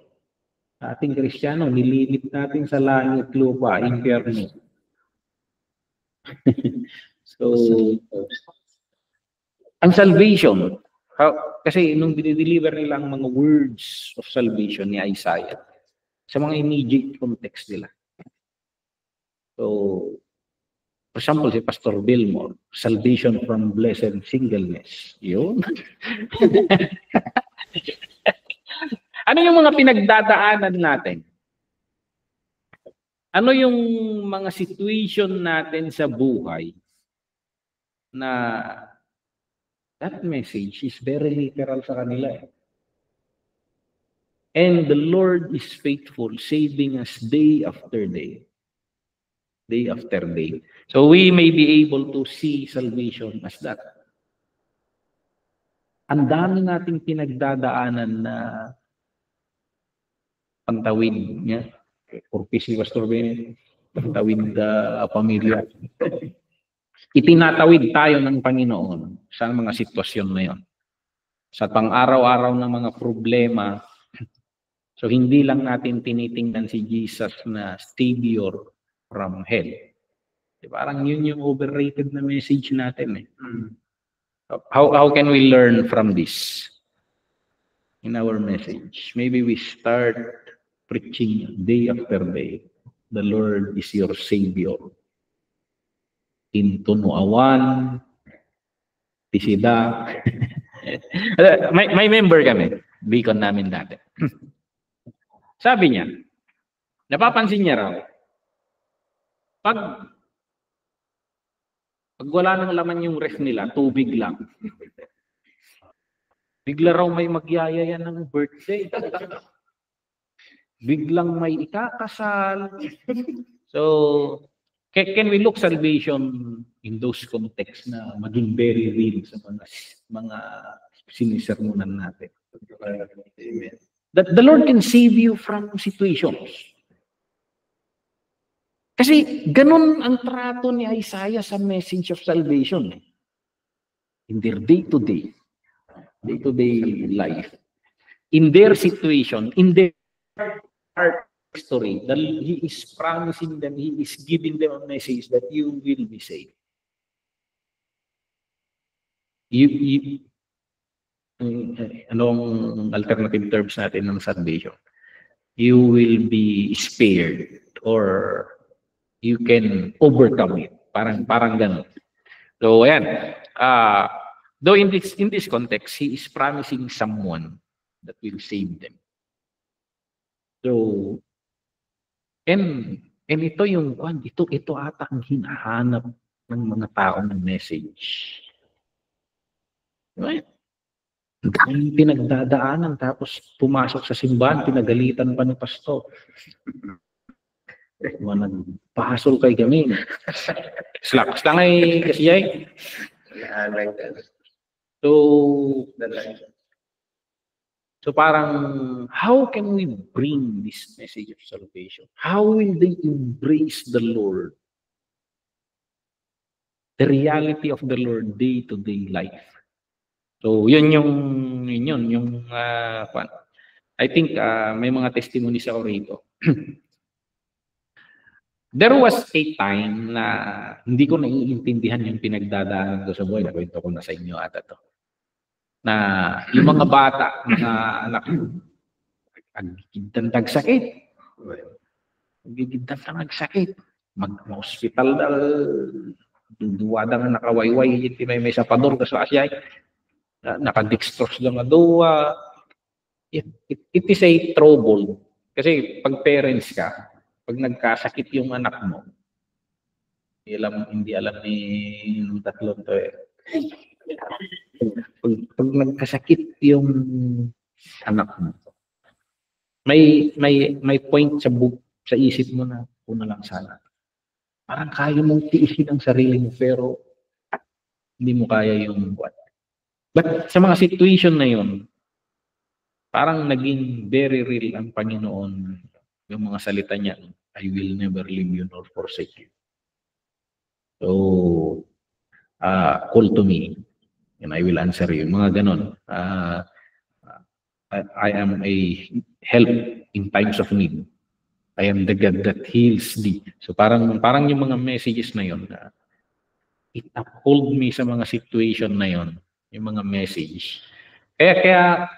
Sa ating Kristiyano, nililit natin sa langit, lupa, impyerno. So, ang salvation, kasi nung dinideliver nila ang mga words of salvation ni Isaiah, sa mga immediate context nila. So, for example, si Pastor Billmore, salvation from blessed singleness. Yun. Ano yung mga pinagdadaanan natin? Ano yung mga situation natin sa buhay na that message is very literal sa kanila eh. And the Lord is faithful, saving us day after day. Day after day. So we may be able to see salvation as that. Ang dami nating pinagdadaanan na pantawid niya. Purpose ni Pastor Bennett, pantawid pamilya. Itinatawid tayo ng Panginoon sa mga sitwasyon na yon. Sa pang-araw-araw ng mga problema. So hindi lang natin tinitingnan si Jesus na Savior from hell. Parang yun yung overrated na message natin eh. How can we learn from this in our message? Maybe we start preaching day after day. The Lord is your Savior. In Tunuawan, Tisida. may member kami. Beacon namin dati. Sabi niya, napapansin niya raw, pag wala nang laman yung ref nila, tubig lang. Bigla raw may magyayaya ng birthday. Biglang may ikakasal. So, can we look salvation in those contexts na maging very real sa mga sinisermonan natin? That the Lord can save you from situations. Kasi ganun ang trato ni Isaiah sa message of salvation. In their day-to-day life. In their situation, in their story, that He is promising them, He is giving them a message that you will be saved. Anong alternative terms natin ng salvation? You will be spared or you can overcome it. Parang ganun. So, ayan. Though in this context, He is promising someone that will save them. So, and ito yung, ito ata ang hinahanap ng mga tao ng message. Right? Ang pinagdadaanan, tapos pumasok sa simbahan, pinagalitan pa ni pastor. Nagpahasol kay kami. Slacks lang ay kasiyay. So parang, how can we bring this message of salvation? How will they embrace the Lord? The reality of the Lord day-to-day life. So yun yung I think may mga testimonies ako rito. There was a time na hindi ko naiintindihan yung pinagdadaanan ko sa buhay. Nakwento ko na sa inyo ata to. Na yung mga bata, mga anak, agigidang tagsakit. Agigidang tagsakit. Mag-hospital na, duwadang nakawayway, may sapador ka sa asyay. Nakadextrose lang na duwa. It is a trouble. Kasi pag parents ka, pag nagkasakit yung anak mo, hindi alam ni yung tatlong to eh. Pag nagkasakit yung anak mo, may point sa isip mo na una lang sana. Parang kaya mong tiisin ang sarili mo pero hindi mo kaya yung buwan. But sa mga situation na yun, parang naging very real ang Panginoon. Yung mga salita niya, I will never leave you nor forsake you. So, call to me and I will answer you. Mga ganon. I am a help in times of need. I am the God that heals thee. So parang yung mga messages na yun, it uphold me sa mga situation na yun, yung mga message. Kaya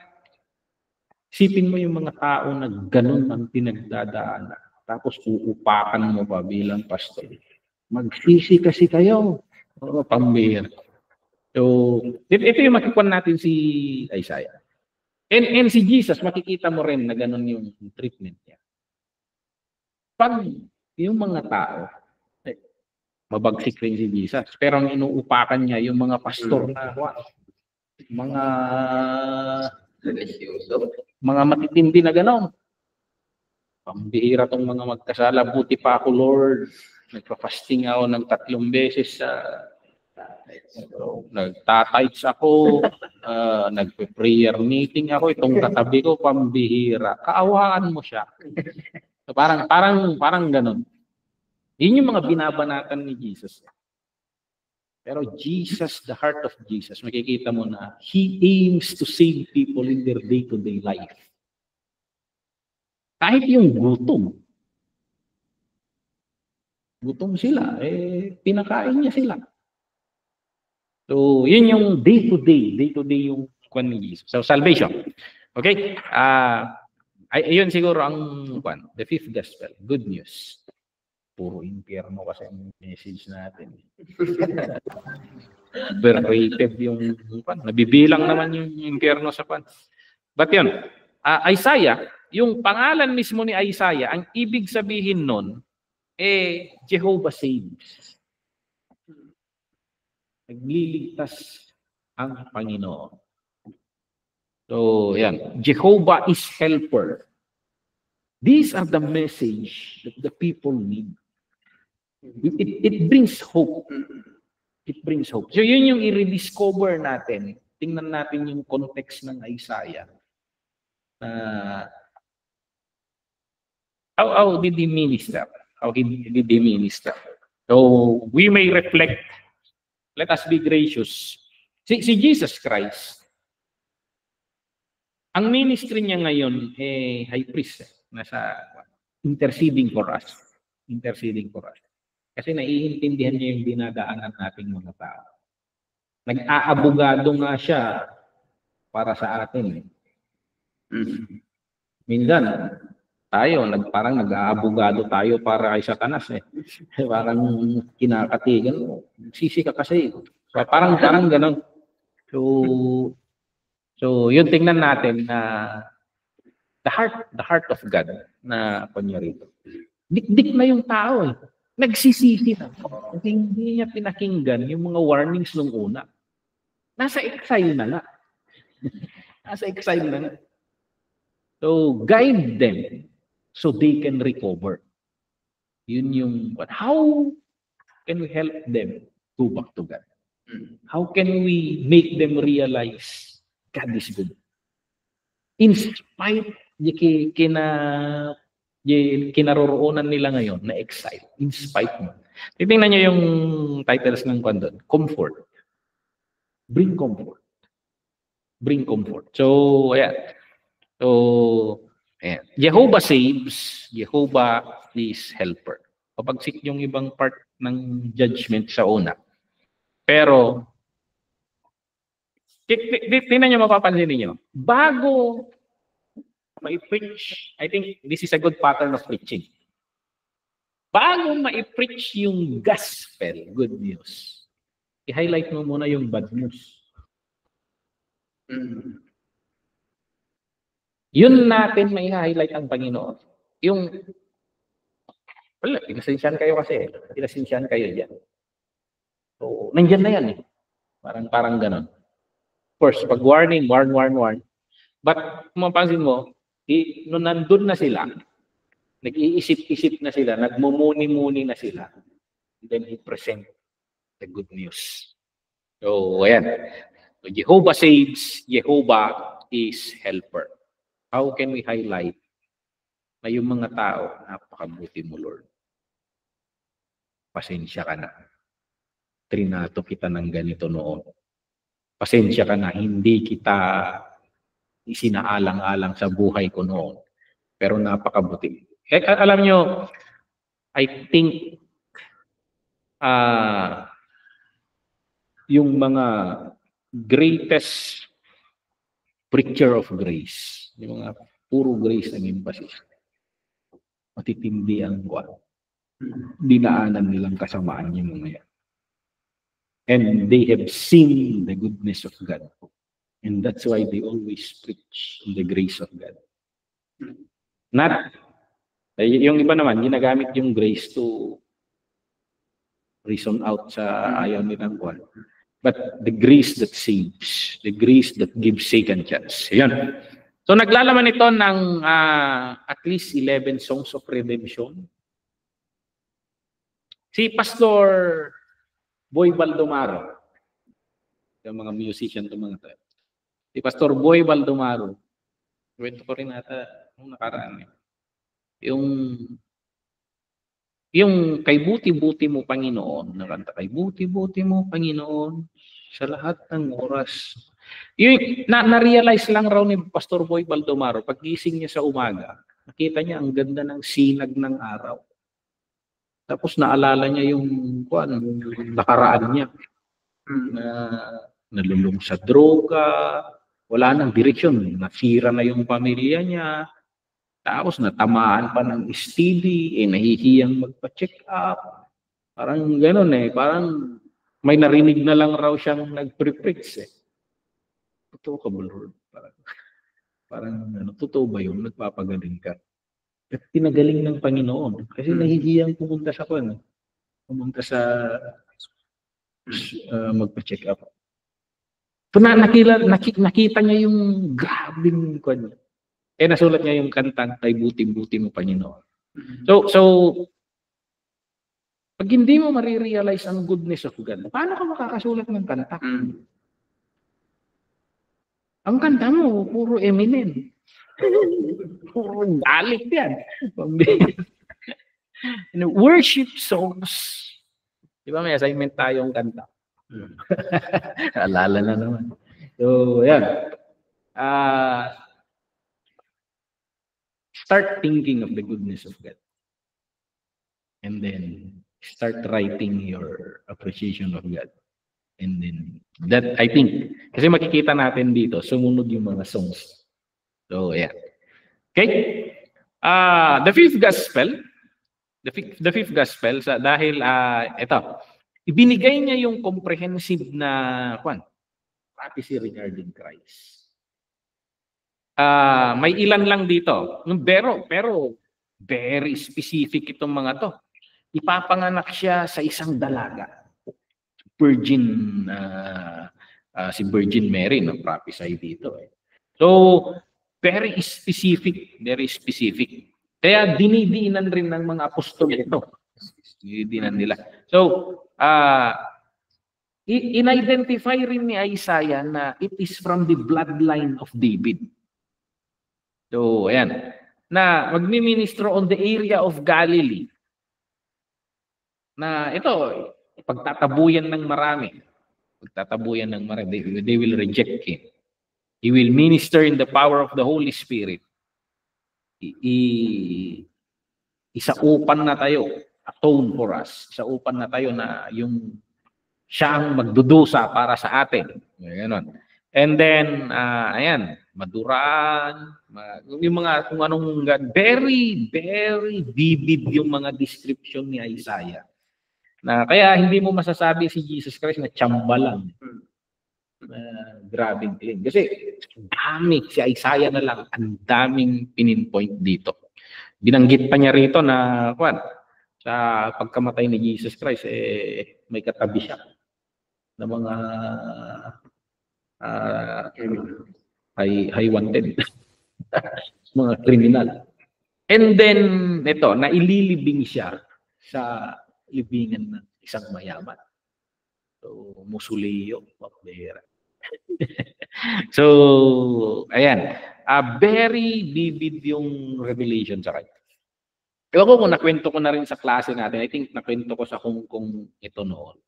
isipin mo yung mga tao na ganun ang pinagdadaanan. Tapos uupakan mo pa bilang pastor. Magsisi kasi kayo. Pambihira. So, ito yung makikwan natin si Isaiah. And si Jesus, makikita mo rin na ganun yung treatment niya. Pag yung mga tao, mabagsik rin si Jesus. Pero ang inuupakan niya, yung mga pastor na mga religyoso. mga matitindi na gano'n. Pambihira tong mga magkasala. Buti pa ako, Lord. Nagpa-fasting ako ng 3 beses sa nagtatights ako, nagpe-prayer meeting ako. Itong katabi ko, pambihira. Kaawaan mo siya. So, parang gano'n. Yun yung mga binabanatan ni Jesus. Pero Jesus, the heart of Jesus, makikita mo na He aims to save people in their day-to-day life. Kahit yung gutom sila, pinakain niya sila. So, yun yung day-to-day yung kwan ni Jesus. So, salvation. Okay? Ayun siguro ang the 5th gospel. Good news. Puro impyerno kasi ang message natin. Overrated yung nabibilang naman yung impyerno sa pan. But yun, Isaiah, yung pangalan mismo ni Isaiah, ang ibig sabihin nun, Jehovah saves. Nagliligtas ang Panginoon. So, yan. Jehovah is helper. These are the message that the people need. It brings hope. It brings hope. So, yun yung i-rediscover natin. Tingnan natin yung context ng Isaiah. How did he minister? How did he minister? So, we may reflect. Let us be gracious. Si Jesus Christ, ang ministry niya ngayon, high priest, nasa interceding for us. Interceding for us. Kasi naiintindihan niya yung dinadaanan nating mga tao. Nag-aabogado nga siya para sa atin. Minsan, tayo, parang nag-aabogado tayo para kay Satanas. Parang kinakatigan mo. Sisi ka kasi. So, parang gano'n. So, yun tingnan natin na the heart of God na kanya rito. Dik na yung tao. Nagsisisi na. Kasi hindi niya pinakinggan yung mga warnings nung una. Nasa exile na nga. Nasa exile na nga. So, guide them so they can recover. Yun yung, how can we help them go back to God? How can we make them realize God is good? In spite kinaroroonan nila ngayon na exile. In spite mo. Titingnan nyo yung titles ng kwan. Comfort. Bring comfort. Bring comfort. So, ayan. So, ayan. Jehovah saves. Jehovah is helper. Papagsik yung ibang part ng judgment sa una. Pero, tingnan nyo, mapapansin niyo. Bago ma-preach, I think this is a good pattern of preaching. Bago ma-preach yung gospel, good news, i-highlight mo muna yung bad news. Yun natin may highlight ang Panginoon. Yung, wala, pinasensyahan kayo kasi. Pinasensyahan kayo dyan. So, nandyan na yan eh. Parang ganon. First, pag warn. But, kung mapansin mo, nung nandun na sila, nag-iisip-isip na sila, nagmumuni-muni na sila, then he present the good news. So, ayan. So, Jehovah saves, Jehovah is helper. How can we highlight na yung mga tao, napakabuti mo, Lord. Pasensya ka na. Trinato kita ng ganito noon. Pasensya ka na, hindi kita isinaalang-alang sa buhay ko noon. Pero napakabuti. Alam nyo, I think yung mga greatest preacher of grace, yung mga puro grace ang emphasis, matitindi ang dinaanan nilang kasamaan yung mga yan. And they have seen the goodness of God. And that's why they always preach the grace of God. Not, yung iba naman, ginagamit yung grace to reason out sa ayaw nilang kwan. But the grace that saves, the grace that gives second chance. Yan. So naglalaman ito ng at least 11 songs of redemption. Si Pastor Boy Baldomaro, yung mga musician to mga to. Si Pastor Boy Baldomaro, kwento ko rin ata nung nakaraan. Yung kay buti-buti mo Panginoon, nakanta kay buti-buti mo Panginoon sa lahat ng oras. Yung na-realize lang raw ni Pastor Boy Baldomaro, pag gising niya sa umaga, nakita niya ang ganda ng sinag ng araw. Tapos naalala niya yung nakaraan niya na nalulong sa droga, wala nang direksyon, nasira na yung pamilya niya. Tapos natamaan pa ng STD, nahihiyang magpa-check up. Parang gano'n parang may narinig na lang raw siyang nag-preach Totoo ka ba, Lord? Parang totoo ba yun? Nagpapagaling ka. At pinagaling ng Panginoon. Kasi nahihiyang pumunta sa magpa-check up. So nakita niya yung grabing kanya. Nasulat niya yung kantang kay buti-buti mo Panginoon. So pag hindi mo marirealize ang goodness of God, paano ka makakasulat ng kanta? Ang kanta mo, puro Eminem. Puro galit yan. Worship songs. Di ba may assignment tayong kanta? Alala na naman. So, yan. Start thinking of the goodness of God. And then, start writing your appreciation of God. And then, that, I think, kasi makikita natin dito, sumunod yung mga songs. So, yeah. Okay? The fifth gospel, dahil, ito, ibinigay niya yung comprehensive na, prophecy regarding Christ. May ilan lang dito. Pero very specific itong mga to. Ipapanganak siya sa isang dalaga. Si Virgin Mary, prophesy dito. So, very specific. Kaya dinidiinan rin ng mga apostol ito. Dinidiinan nila. So, in-identify rin ni Isaiah na it is from the bloodline of David. So, ayan. Na magmi-ministro on the area of Galilee. Na ito, pagtatabuyan ng marami. They will reject him. He will minister in the power of the Holy Spirit. Isaupan na tayo. Atone for us. Isaupan na tayo na yung siya ang magdudusa para sa atin. Ganon. And then, ayan, maduraan, yung mga kung anong, very, very vivid yung mga description ni Isaiah. Na kaya hindi mo masasabi si Jesus Christ na tsamba lang. Grabing claim. Kasi dami, si Isaiah na lang, ang daming pinpoint dito. Binanggit pa niya rito na, sa pagkamatay ni Jesus Christ, may katabi siya na mga high wanted. Mga kriminal. And then, ito, naililibing siya sa libingan ng isang mayaman. So, Musuleo. So, ayan. Very vivid yung revelation sa kanya. Ewan ko kung nakwento ko na rin sa klase natin. I think nakwento ko sa Hong Kong ito noon.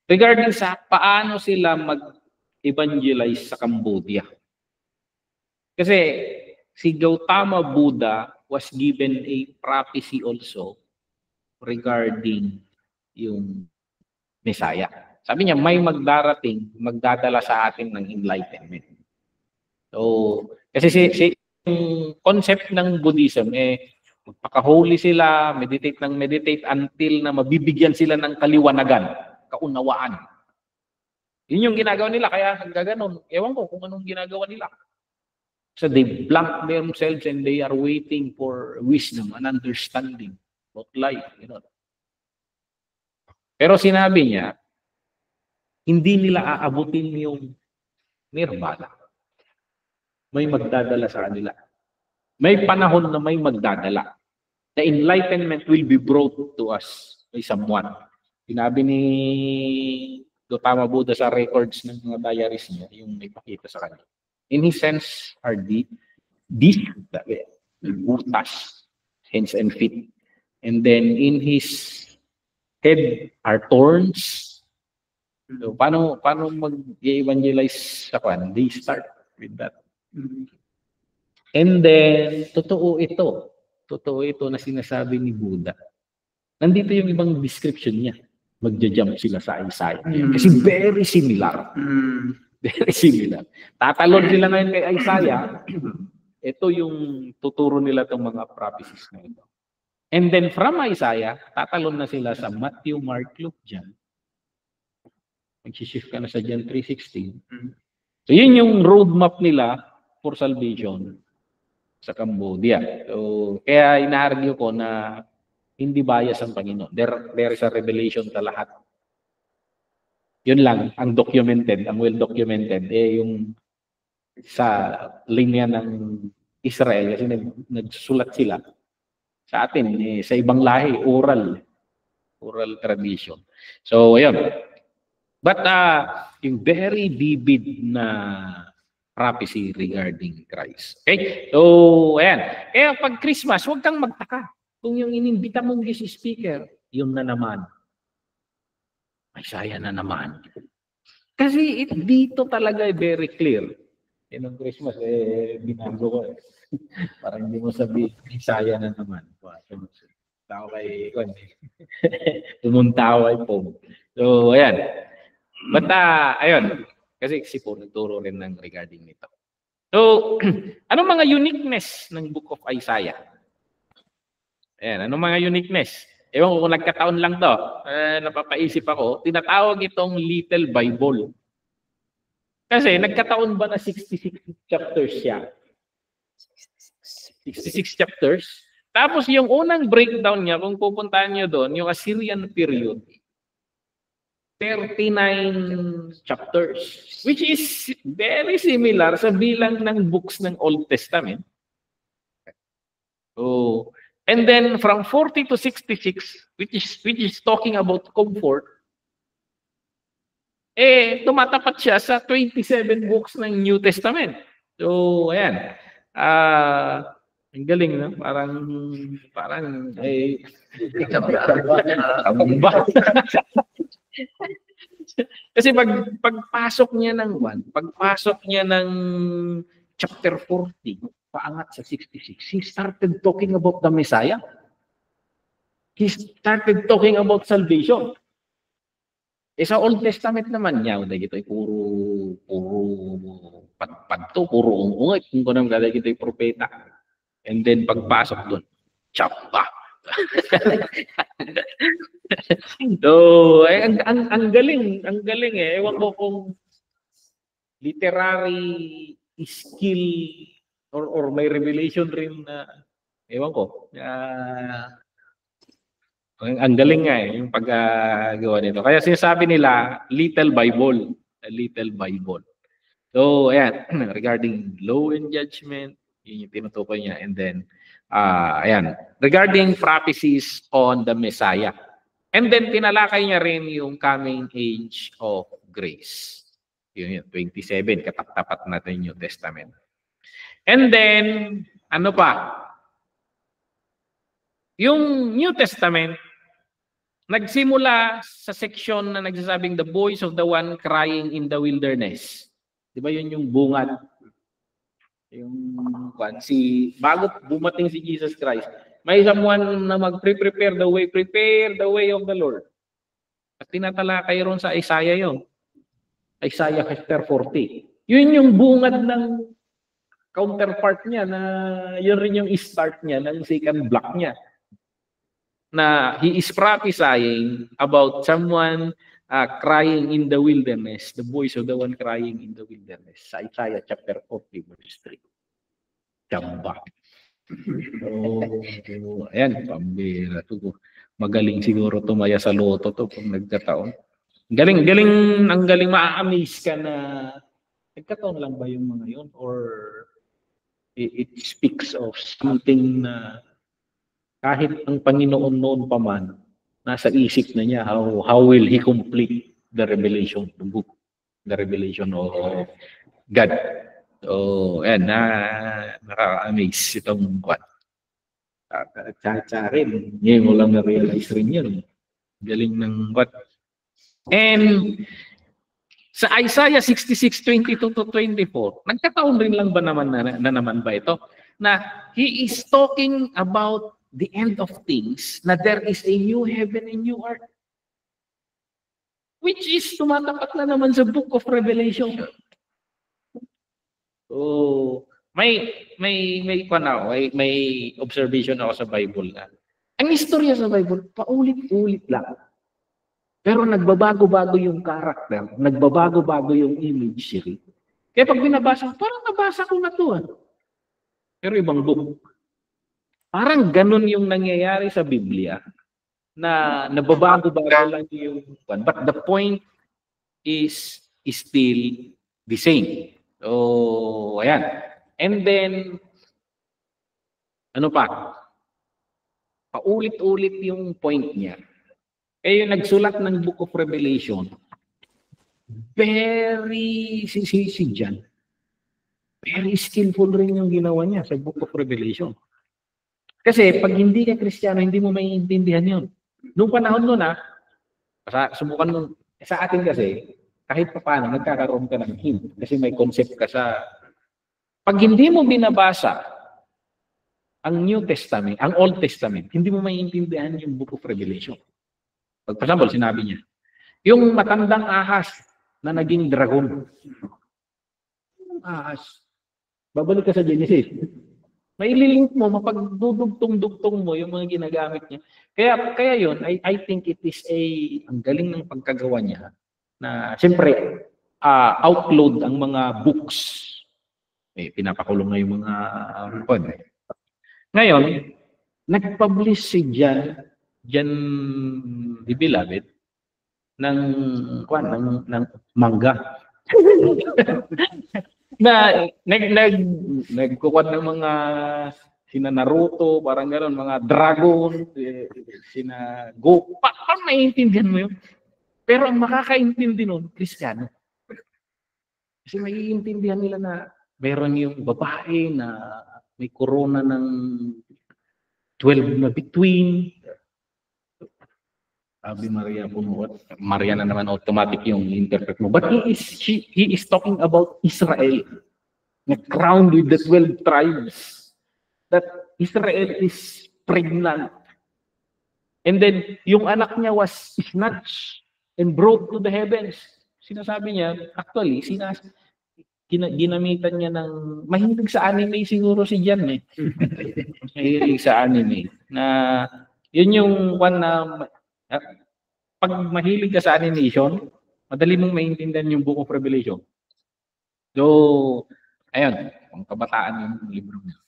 Regarding sa paano sila mag-evangelize sa Cambodia. Kasi si Gautama Buddha was given a prophecy also regarding yung Messiah. Sabi niya, may magdadala sa atin ng enlightenment. So, kasi yung concept ng Buddhism, magpaka-holy sila, meditate until na mabibigyan sila ng kaliwanagan, kaunawaan. Yun yung ginagawa nila, kaya gaganon. Ewan ko kung anong ginagawa nila. So they blank themselves and they are waiting for wisdom and understanding about life. Pero sinabi niya, hindi nila aabutin yung nirvana. may magdadala sa kanila. May panahon na may magdadala. The enlightenment will be brought to us by someone. Sinabi ni Gautama Buddha sa records ng mga diaries niya, yung ipakita sa kanya. In his sense are these butas, hands and feet. And then in his head are thorns. So, paano mag-evangelize sa kwan? They start with that. And then, totoo ito na sinasabi ni Buddha. Nandito yung ibang description niya. Magja-jump sila sa Isaiah. Kasi very similar. Very similar. Tatalon sila ngayon kay Isaiah. Ito yung tuturo nila itong mga prophecies na ito. And then from Isaiah, tatalon na sila sa Matthew, Mark, Luke, John. Mag-shift ka na sa John 3:16. So yun yung roadmap nila for salvation sa Cambodia. So, kaya ina-argue ko na hindi bias ang Panginoon. There is a revelation sa lahat. Yun lang, ang documented, ang well-documented, yung sa linya ng Israel, kasi nagsulat sila. Sa atin, sa ibang lahi, oral tradition. So, ayun. But, yung very vivid na prophecy regarding Christ. Okay? So, ayan. Kaya pag Christmas, huwag kang magtaka. Kung yung inimbita mong guest speaker, yun na naman. Isaiah na naman. Kasi dito talaga very clear. Yung Christmas, binago ko. Parang hindi mo sabi, Isaiah na naman. Tao kay tumunta ako kay Pong. So, ayan. But, ayun. Kasi si Paul nagturo rin ng regarding nito. So, anong mga uniqueness ng Book of Isaiah? Ayan, anong mga uniqueness? Ewan ko kung nagkataon lang to. Napapaisip ako, tinatawag itong Little Bible. Kasi nagkataon ba na 66 chapters siya? 66 chapters. Tapos yung unang breakdown niya, kung pupuntahan niyo doon, yung Assyrian period, 39 chapters, which is very similar sa bilang ng books ng Old Testament. So, and then from 40 to 66, which is talking about comfort, tumatapat siya sa 27 books ng New Testament. So, ayan. Ang galing, no? Parang kasi pagpasok niya ng chapter 40, paangat sa 66, he started talking about the Messiah. He started talking about salvation. Sa Old Testament naman niya, ito ay puro padto, puro ungungit, kung kunang ito ay propeta. And then pagpasok doon, chapa. So, ang galing Ewan ko kung literary skill or may revelation rin na ewan ko. Ang galing nga yung paggawa nito. Kaya sinasabi nila Little Bible, a Little Bible. So, ayan, regarding law and judgment, yun yung tinutukoy niya. And then ayan, regarding prophecies on the Messiah. And then tinalakay niya rin yung coming age of grace. Yun, 27, katapat natin yung New Testament. And then, ano pa? Yung New Testament, nagsimula sa section na nagsasabing the voice of the one crying in the wilderness. Di ba yun yung bungad? Bago bumating si Jesus Christ, may someone na prepare the way of the Lord. At tinatalakay ron sa Isaiah yun. Isaiah chapter 40. Yun yung bungad ng counterpart niya na yun rin yung start niya ng second block niya. Na he is prophesying about someone crying in the wilderness, the voice of the one crying in the wilderness. Sa Isaiah chapter 40 verse 3. Chamba. So, ayan, pambira. Magaling siguro tumaya sa loto to kung nagkataon. Ang galing ma-amaze ka na nagkataon lang ba yung mga yun or it speaks of something na kahit ang Panginoon noon pa man, nasa isip na niya how will He complete the revelation, the book, the revelation of God. So, ayan, nakaka-amaze itong what? Sa rin, ngayon mo lang na-realize rin yun. Galing ng what? And sa Isaiah 66:22-24, nagkataon rin lang ba naman na naman ba ito? Na he is talking about the end of things, na there is a new heaven and new earth. Which is tumatapat na naman sa book of Revelation. So, may observation ako sa Bible na ang istorya sa Bible, paulit-ulit lang. Pero nagbabago-bago yung character, nagbabago-bago yung imagery. Kaya pag binabasa, parang nabasa ko na to. Pero ibang book. Parang ganun yung nangyayari sa Biblia na nababago-bago lang yung one. But the point is still the same. So, ayan. And then, ano pa? Paulit-ulit yung point niya. Eh, yung nagsulat ng Book of Revelation, very, si John, very skillful rin yung ginawa niya sa Book of Revelation. Kasi pag hindi ka Kristiyano, hindi mo maiintindihan yun. Noong panahon nun subukan mo, sa atin kasi, kahit pa paano, nagkakaroon ka ng hint. Kasi may concept ka sa, pag hindi mo binabasa ang New Testament, ang Old Testament, hindi mo maiintindihan yung Book of Revelation. For example, sinabi niya, yung matandang ahas na naging dragon. Ahas. Babalik ka sa Genesis. Maililink mo, mapagdudugtong-dugtong mo yung mga ginagamit niya. Kaya yun, I think it is ang galing ng pagkagawa niya na, siyempre, outload ang mga books. Pinapakulong na yung mga Ngayon, nag-publish si John the Beloved ng manga. na nagkukuha ng mga sina Naruto, parang gano'n, mga dragon, sina Goku. Parang naiintindihan mo yun. Pero ang makakaintindi nun, Kristiyano. Kasi maiintindihan nila na meron yung babae na may corona ng 12 na between. Ave Maria punuot. Maria na naman automatic yung interpret mo. But he is talking about Israel. Crowned with the 12 tribes. That Israel is pregnant. And then, yung anak niya was snatched and brought to the heavens. Sinasabi niya, actually, ginamitan niya ng, mahilig sa anime siguro si Jan mahilig sa anime. Na, yun yung one na, pag mahilig ka sa animation, madali mong maintindihan yung Book of Revelation. So, ayun, ang kabataan yung libro niya.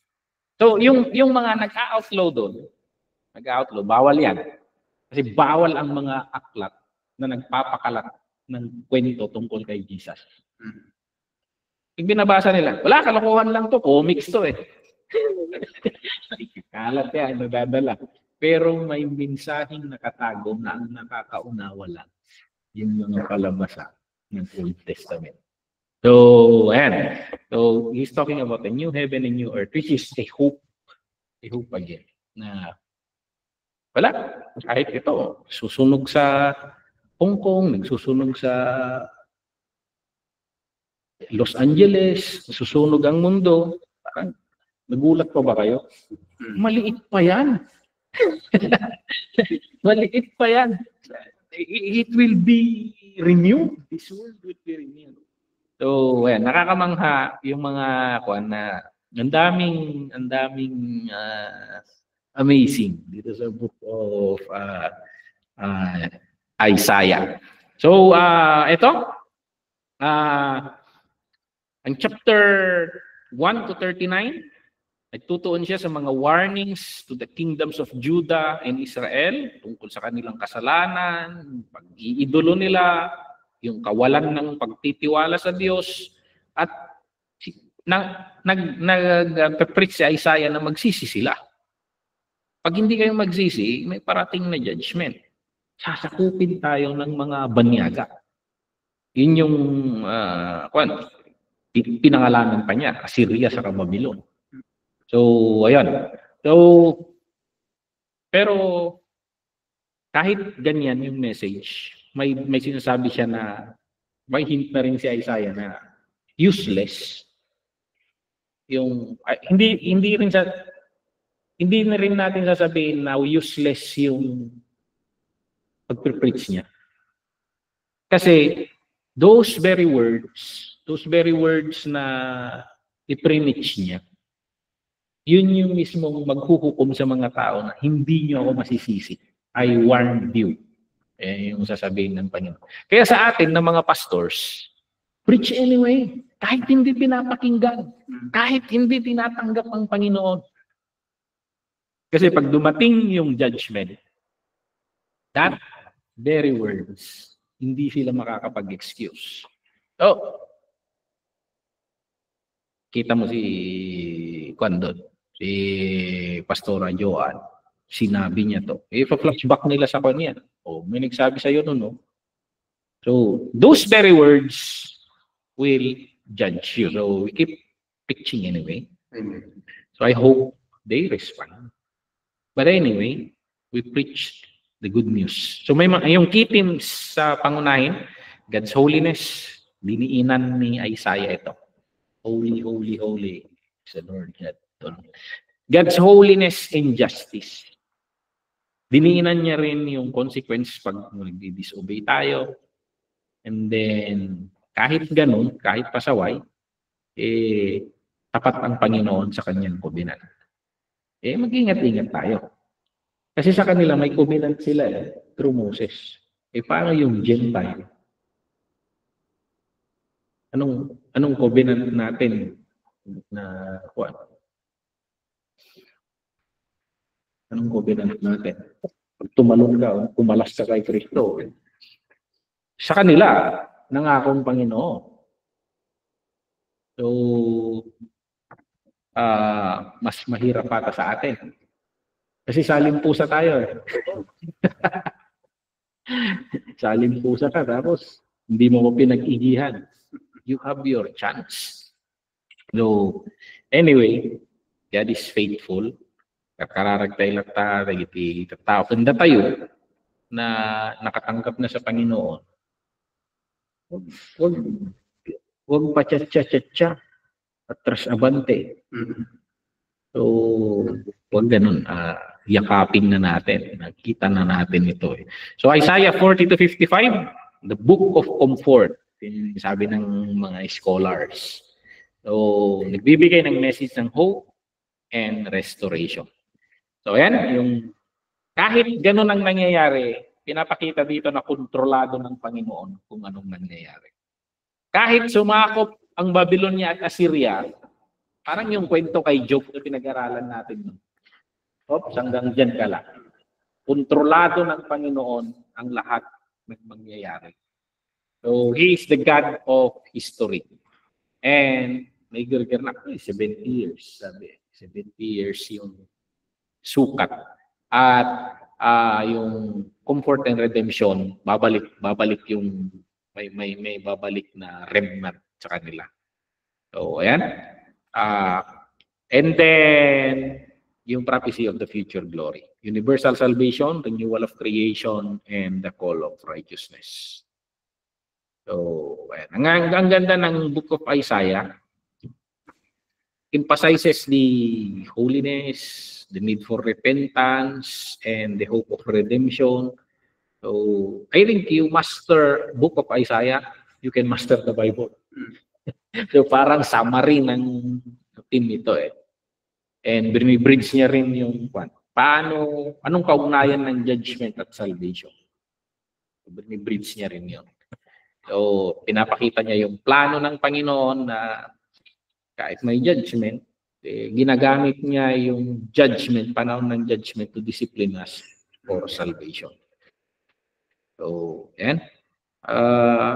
So, yung mga nag-outlaw doon, bawal yan. Kasi bawal ang mga aklat na nagpapakalat ng kwento tungkol kay Jesus. Pag binabasa nila, wala, kalokohan lang to, comics to Kalat yan, nadadala. Pero may mensaheng nakatago na ang nakakaunawa lang yung mga palabasa ng Old Testament. So, ayan. So, he's talking about a new heaven and new earth, which is a hope. A hope again. Na, wala. Kahit ito, susunog sa Hong Kong, nagsusunog sa Los Angeles, susunog ang mundo. Parang, nagulat pa ba kayo? Maliit pa yan. Maliit pa yan. It will be renewed. This world will be renewed. So, ayan, nakakamangha yung mga na ang daming amazing dito sa book of Isaiah. So, ito ang chapter 1 to 39 ay tutuon siya sa mga warnings to the kingdoms of Judah and Israel tungkol sa kanilang kasalanan, pag-iidolo nila, yung kawalan ng pagtitiwala sa Diyos, at nag-preach si Isaiah na magsisi sila. Pag hindi kayo magsisi, may parating na judgment. Sasakupin tayo ng mga banyaga. Yun yung pinangalanan pa niya, Assyria sa Babylon. So, ayan. So, pero kahit ganyan yung message, may sinasabi siya na may hint na rin si Isaiah na useless. Yung hindi na rin natin sasabihin na useless yung pag-preach niya. Kasi those very words na i-preach niya, yun yung mismong maghuhukom sa mga tao na hindi nyo ako masisisi. I warned you. Yung sasabihin ng Panginoon. Kaya sa atin ng mga pastors, preach anyway. Kahit hindi pinapakinggan. Kahit hindi tinatanggap ang Panginoon. Kasi pag dumating yung judgment, that very words, hindi sila makakapag-excuse. So, kita mo si Kwandon, si Pastora Joan, sinabi niya to. Flashback nila sa kanya. O, may nagsabi sa'yo nun, no? So, those very words will judge you. So, we keep preaching anyway. Amen. So, I hope they respond. But anyway, we preach the good news. So, yung key themes sa pangunahin, God's holiness, diniinan ni Isaiah ito. Holy, holy, holy is the Lord God. God's holiness and justice. Diniinan niya rin yung consequence pag nag-disobey tayo. And then, kahit ganun, kahit pasaway, tapat ang Panginoon sa kanyang covenant. Mag-ingat-ingat tayo. Kasi sa kanila, may covenant sila through Moses. Paano yung Gentile? Anong covenant natin na kuwan? Anong covenant natin? Pag tumalon ka, kumalas ka kay Kristo. Sa kanila, nangakong Panginoon. So, mas mahirap pata sa atin. Kasi salimpusa tayo. Salimpusa ka, tapos hindi mo pinag-igihan. You have your chance. So, anyway, God is faithful. Kararagtay lang tayo, tao. Kanda tayo na nakatanggap na sa Panginoon. Huwag pa tsa-tsa-tsa at tras abante. So, huwag ganun. Yakapin na natin. Nakita na natin ito. So, Isaiah 40-55, the book of comfort. Sabi ng mga scholars. So, nagbibigay ng message ng hope and restoration. So, ayan, yung kahit ganun ang nangyayari, pinapakita dito na kontrolado ng Panginoon kung anong nangyayari. Kahit sumakop ang Babylonia at Assyria, parang yung kwento kay Job na pinag-aralan natin. Oops, hanggang dyan ka lang. Kontrolado ng Panginoon ang lahat ng mangyayari. So, He is the God of history. And may girger na 70 years. Sabi, 70 years yung sukat. At yung comfort and redemption, babalik yung may babalik na remnant sa kanila. So, ayan. And then, yung prophecy of the future glory. Universal salvation, renewal of creation, and the call of righteousness. So, ayan. Ang ganda ng book of Isaiah, emphasizes the holiness, the need for repentance, and the hope of redemption. So, I think you master book of Isaiah, you can master the Bible. So, parang summary ng team ito And binibridge niya rin yung anong kaugnayan ng judgment at salvation. So, binibridge niya rin yun. So, pinapakita niya yung plano ng Panginoon na kahit may judgment, ginagamit niya yung judgment, panahon ng judgment to discipline us for salvation. So, yan.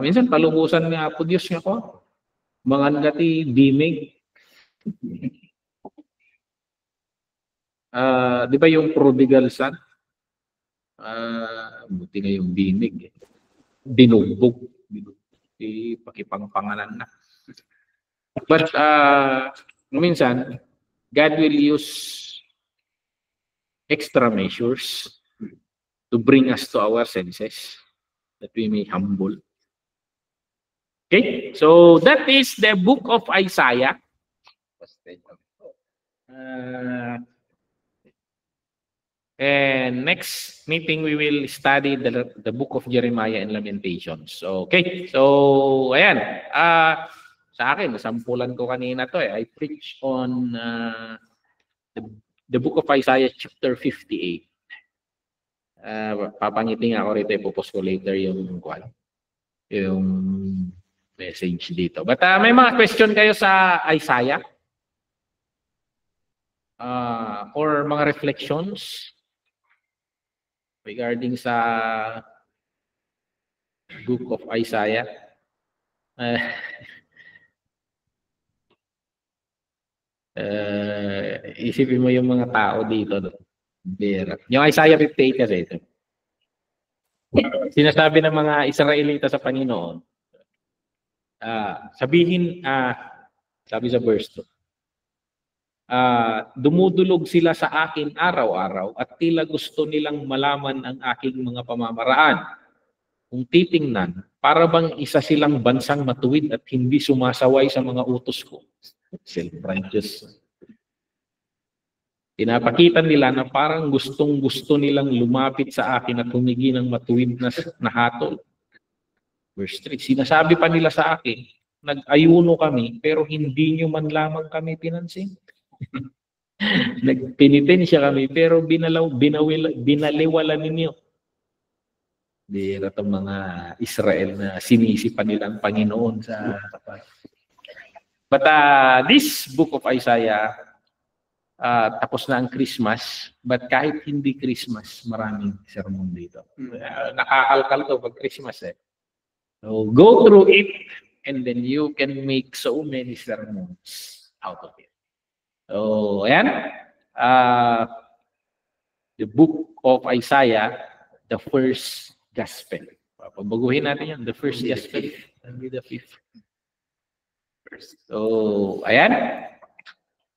Minsan palubusan niya po Diyos niya ko. Mga ngati, dimig. Di ba yung prodigal son? Buti nga yung binig. Binugbog. Pakipangpangalan na. But minsan, God will use extra measures to bring us to our senses that we may humble. Okay, so that is the book of Isaiah. And next meeting, we will study the book of Jeremiah and Lamentations. Okay, so ayan. Sa akin, nasampulan ko kanina to eh. I preach on the book of Isaiah chapter 58. Papangiting ako rito, ipopost ko later yung message dito. But may mga question kayo sa Isaiah? Or mga reflections regarding sa book of Isaiah? Isipin mo yung mga tao dito. Yung Isaiah 58 kasi ito. Sinasabi ng mga Israelita sa Panginoon, sabi sa verse 2, dumudulog sila sa akin araw-araw at tila gusto nilang malaman ang aking mga pamamaraan. Kung titingnan, para bang isa silang bansang matuwid at hindi sumasaway sa mga utos ko. Self-righteous. Pinapakita nila na parang gustong-gusto nilang lumapit sa akin at humingi ng matuwid na hatol. Verse 3, sinasabi pa nila sa akin, nag-ayuno kami pero hindi nyo man lamang kami pinansin. Nagpenitensya kami pero binaliwala ninyo. Dira itong mga Israel na sinisipan nilang Panginoon sa tapat. But this book of Isaiah, tapos na ang Christmas, but kahit hindi Christmas, maraming sermon dito. Nakakalkal to pag Christmas eh. So go through it and then you can make so many sermons out of it. So, ayan. The book of Isaiah, the first gospel. Pabaguhin natin yan. The first gospel and the fifth. So, ayan.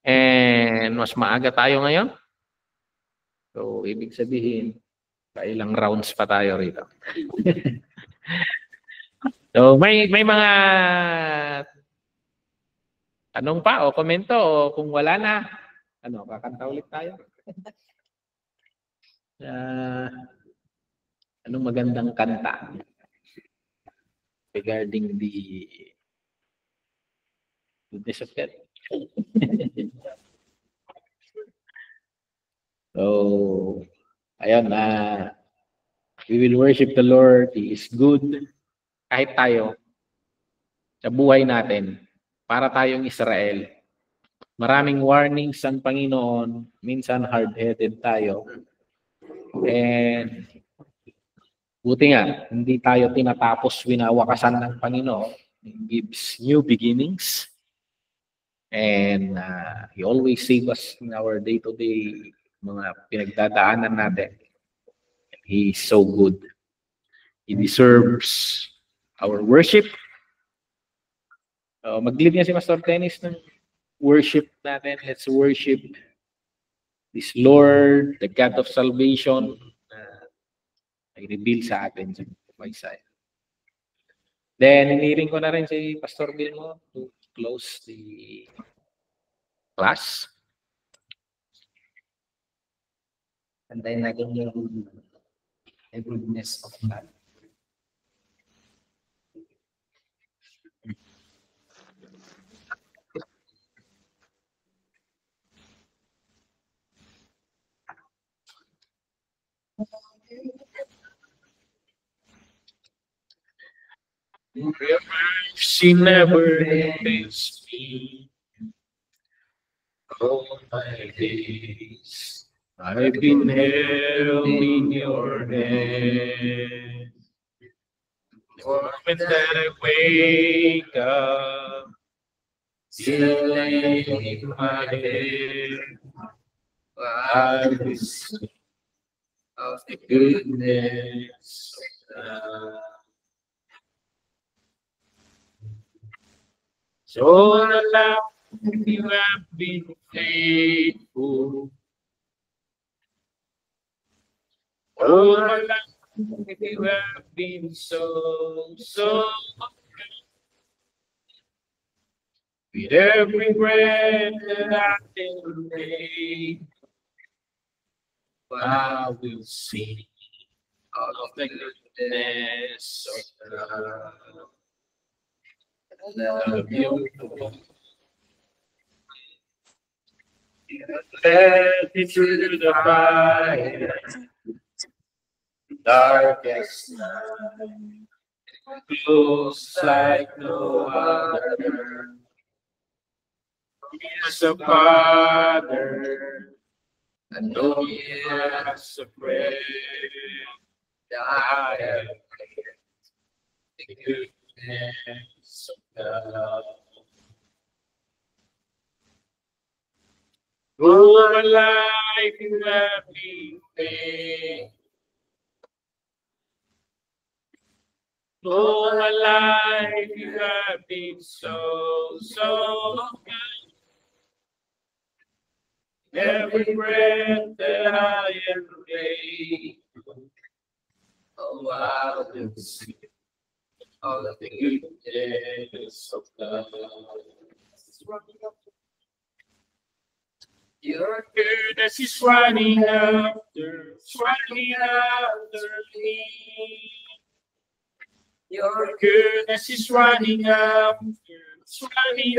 And mas maaga tayo ngayon. So, ibig sabihin, ilang rounds pa tayo rito. So, may mga tanong pa o komento o kung wala na, kakanta ulit tayo. Anong magandang kanta regarding the goodness of God? So, ayun, we will worship the Lord. He is good. Kahit tayo, sa buhay natin, para tayong Israel, maraming warnings ang Panginoon, minsan hard-headed tayo. And buti nga, hindi tayo tinatapos winawakasan ng Panginoon. He gives new beginnings. And He always save us in our day-to-day mga pinagdadaanan natin. He is so good. He deserves our worship. Mag-lead niya si Pastor Dennis ng worship natin. Let's worship this Lord, the God of salvation, i-reveal sa atin sa Isaiah. Then, hiniring ko na rin si Pastor Gilmo to close the class. Antayin natin yung goodness of God. She never ends me. All my days I've been held in your hand. The moment that I wake up, lay my head, I will sing of the goodness of God. So all along you have been faithful. All along you have been so good. With every breath that I can take, I will sing of the goodness of God. Love you. Led me through the fire, darkest night, close like no other. As a father, I know he has a friend. I have the goodness of God. All my life you have been faithful. All my life you have been so good. Every breath that I am able, oh, I will sing all of the goodness of God. Your goodness is running after me. Your goodness is running after me.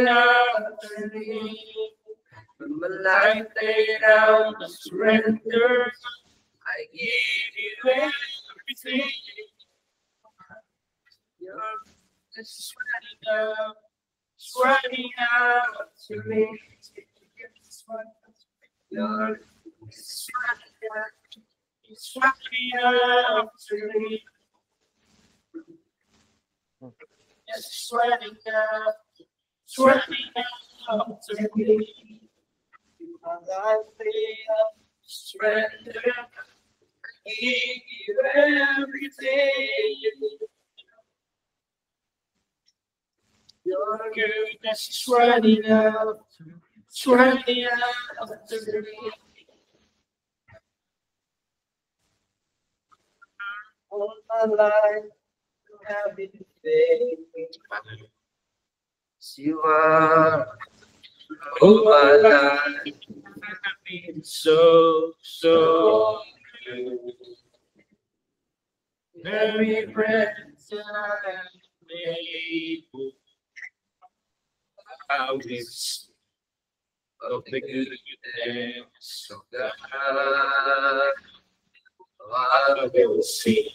When my life laid out, I surrender. I give you everything. Your goodness is running after me. Your goodness is running after me. Yes, it's running after me. My life laid out, surrender. I give you everything. Your goodness is running after me. All my life you have been faithful. You are. All my life you have been so good. Every breath that I am able, I will sing of the goodness of God. I will sing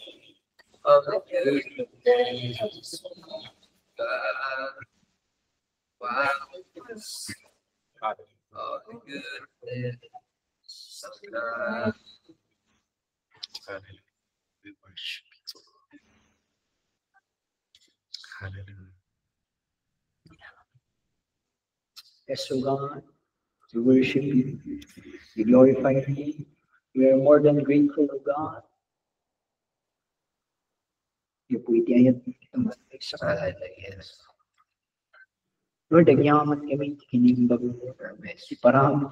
of the goodness of God. I will sing of the goodness of God. Hallelujah. We worship you. Hallelujah. Yes, O God, we worship you. We glorify your name. We are more than grateful, O God. Iyo po itiyayat itong sa Yes. Lord, agyaman kami, kinimbag mo, si parang,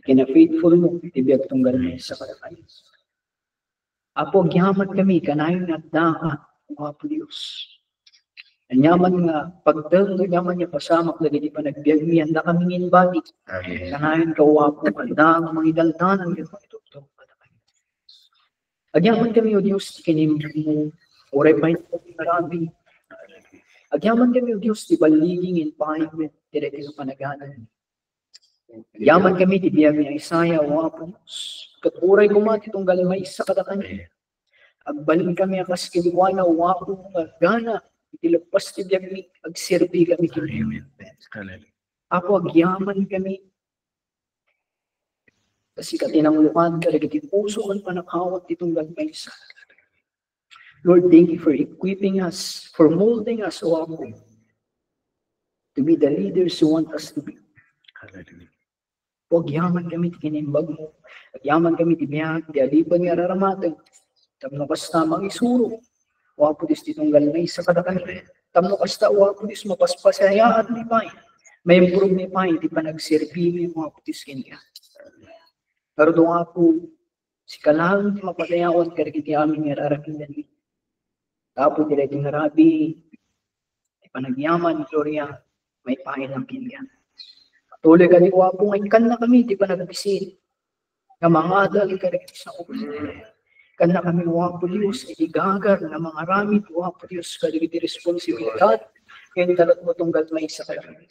kina-faithful mo, tibiyag tunggal mo sa kalakay. Apo, agyaman kami, kanayon at daka, mga po Diyos. Anyaman nga, pagdang agyaman niya pasamak, lagi di pa nagbiag mi, handa kami nginbati. Kanayon kawapo, kandang, mga idaltanan, mga itutong kalakay. Agyaman kami, O Diyos, kinimbag mo, oray pa ito, marami. Agyaman kami, O Diyos, di baliging in pahing, direct sa panaganan. Agyaman kami, di biyag niya Isaya, wapo, katuray kumati itong galamay sa kadakan. Agbalin kami akas kiliwana, wapo, gana, itilagpas di biyag ni, agsirbi kami kini. Ako, agyaman kami. Kasi katinanglukan ka, lagi puso kan panakawat itong galamay sa Lord, thank you for equipping us, for molding us, O Apo. to be the leaders you want us to be. Huwag yaman kami ti kinimbag mo. Yaman kami ti biyak, ti alipan nga raramatan. Tamno kasta mang isuro. Wapo dis titunggal na isa kada kami. Tamno kasta wapo dis mapaspasaya at lipay. May improve ni pay, di pa nagserbi mo wapo dis kanya. Pero doon nga po, si kalang ti mapadayawan karikiti amin nga rarakindan ni. Tapos dila ti ngarabi, di pa nagyaman, Gloria, may pahay lang kinyan. Tuloy ka ni wapo ngay kan na kami, di pa nagbisin. Na mga adal ka rin sa ulo. Kan na kami wapo Diyos, itigagar na mga ramit wapo Diyos, ka rin responsibilidad. Ngayon talat mo tunggal may isa ka rin.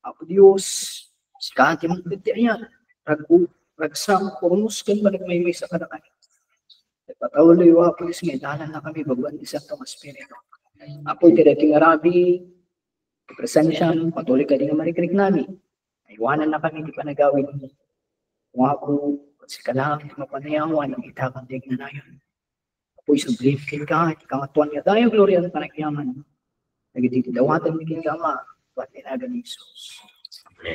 Wapo Diyos, sikati mong titiayan, ragsang, kurunus kan balik may isa ka na kami. Patuloy wapo Diyos, ngayon dalan na kami, baguan isang tong espiritu. Apo itidating arabi, presensya, patuloy ka din na marikrik namin. Iwanan na kami, di pa nagawin mo. Kung ako, si kalang, mapanayawan, ang itakang dig na na yun. Apo'y sublifikin ka, at ikangatuan niya tayo, Gloria, ng panagyaman. Nagititidawatan ni King Kama, at tinagan ni Jesus.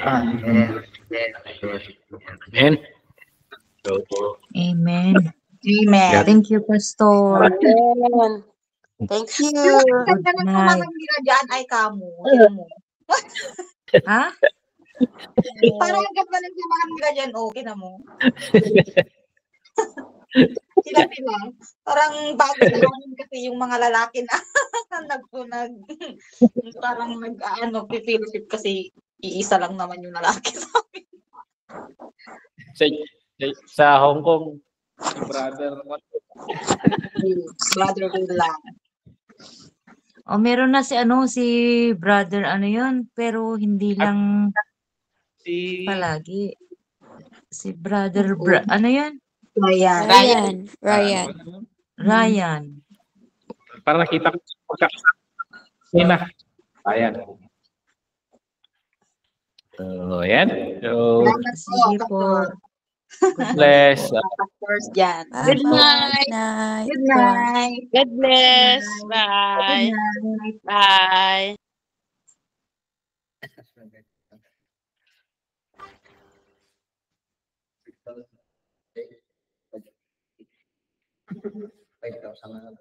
Amen. Amen. Amen. Amen. Thank you, Pastor. Amen. Thank you. Good Ganun po night. mamamira dyan ay kamo. Tingnan mo. Ha? Parang ang ganda lang sa mamamira dyan. Okay na mo. Sila. Parang bago sa amin kasi yung mga lalaki na parang pipilipip kasi iisa lang naman yung lalaki sa amin. Sa Hong Kong, brother, Brother Will lang. O meron na si brother yun, pero hindi lang si palagi. Si brother, yun? Ryan. Ryan. Para nakita ko na. Ayan. So, ayan. So, Sige po. God bless. Pastors dyan. Good night. Good night. God bless. Bye. Good night. Bye. $5,000 na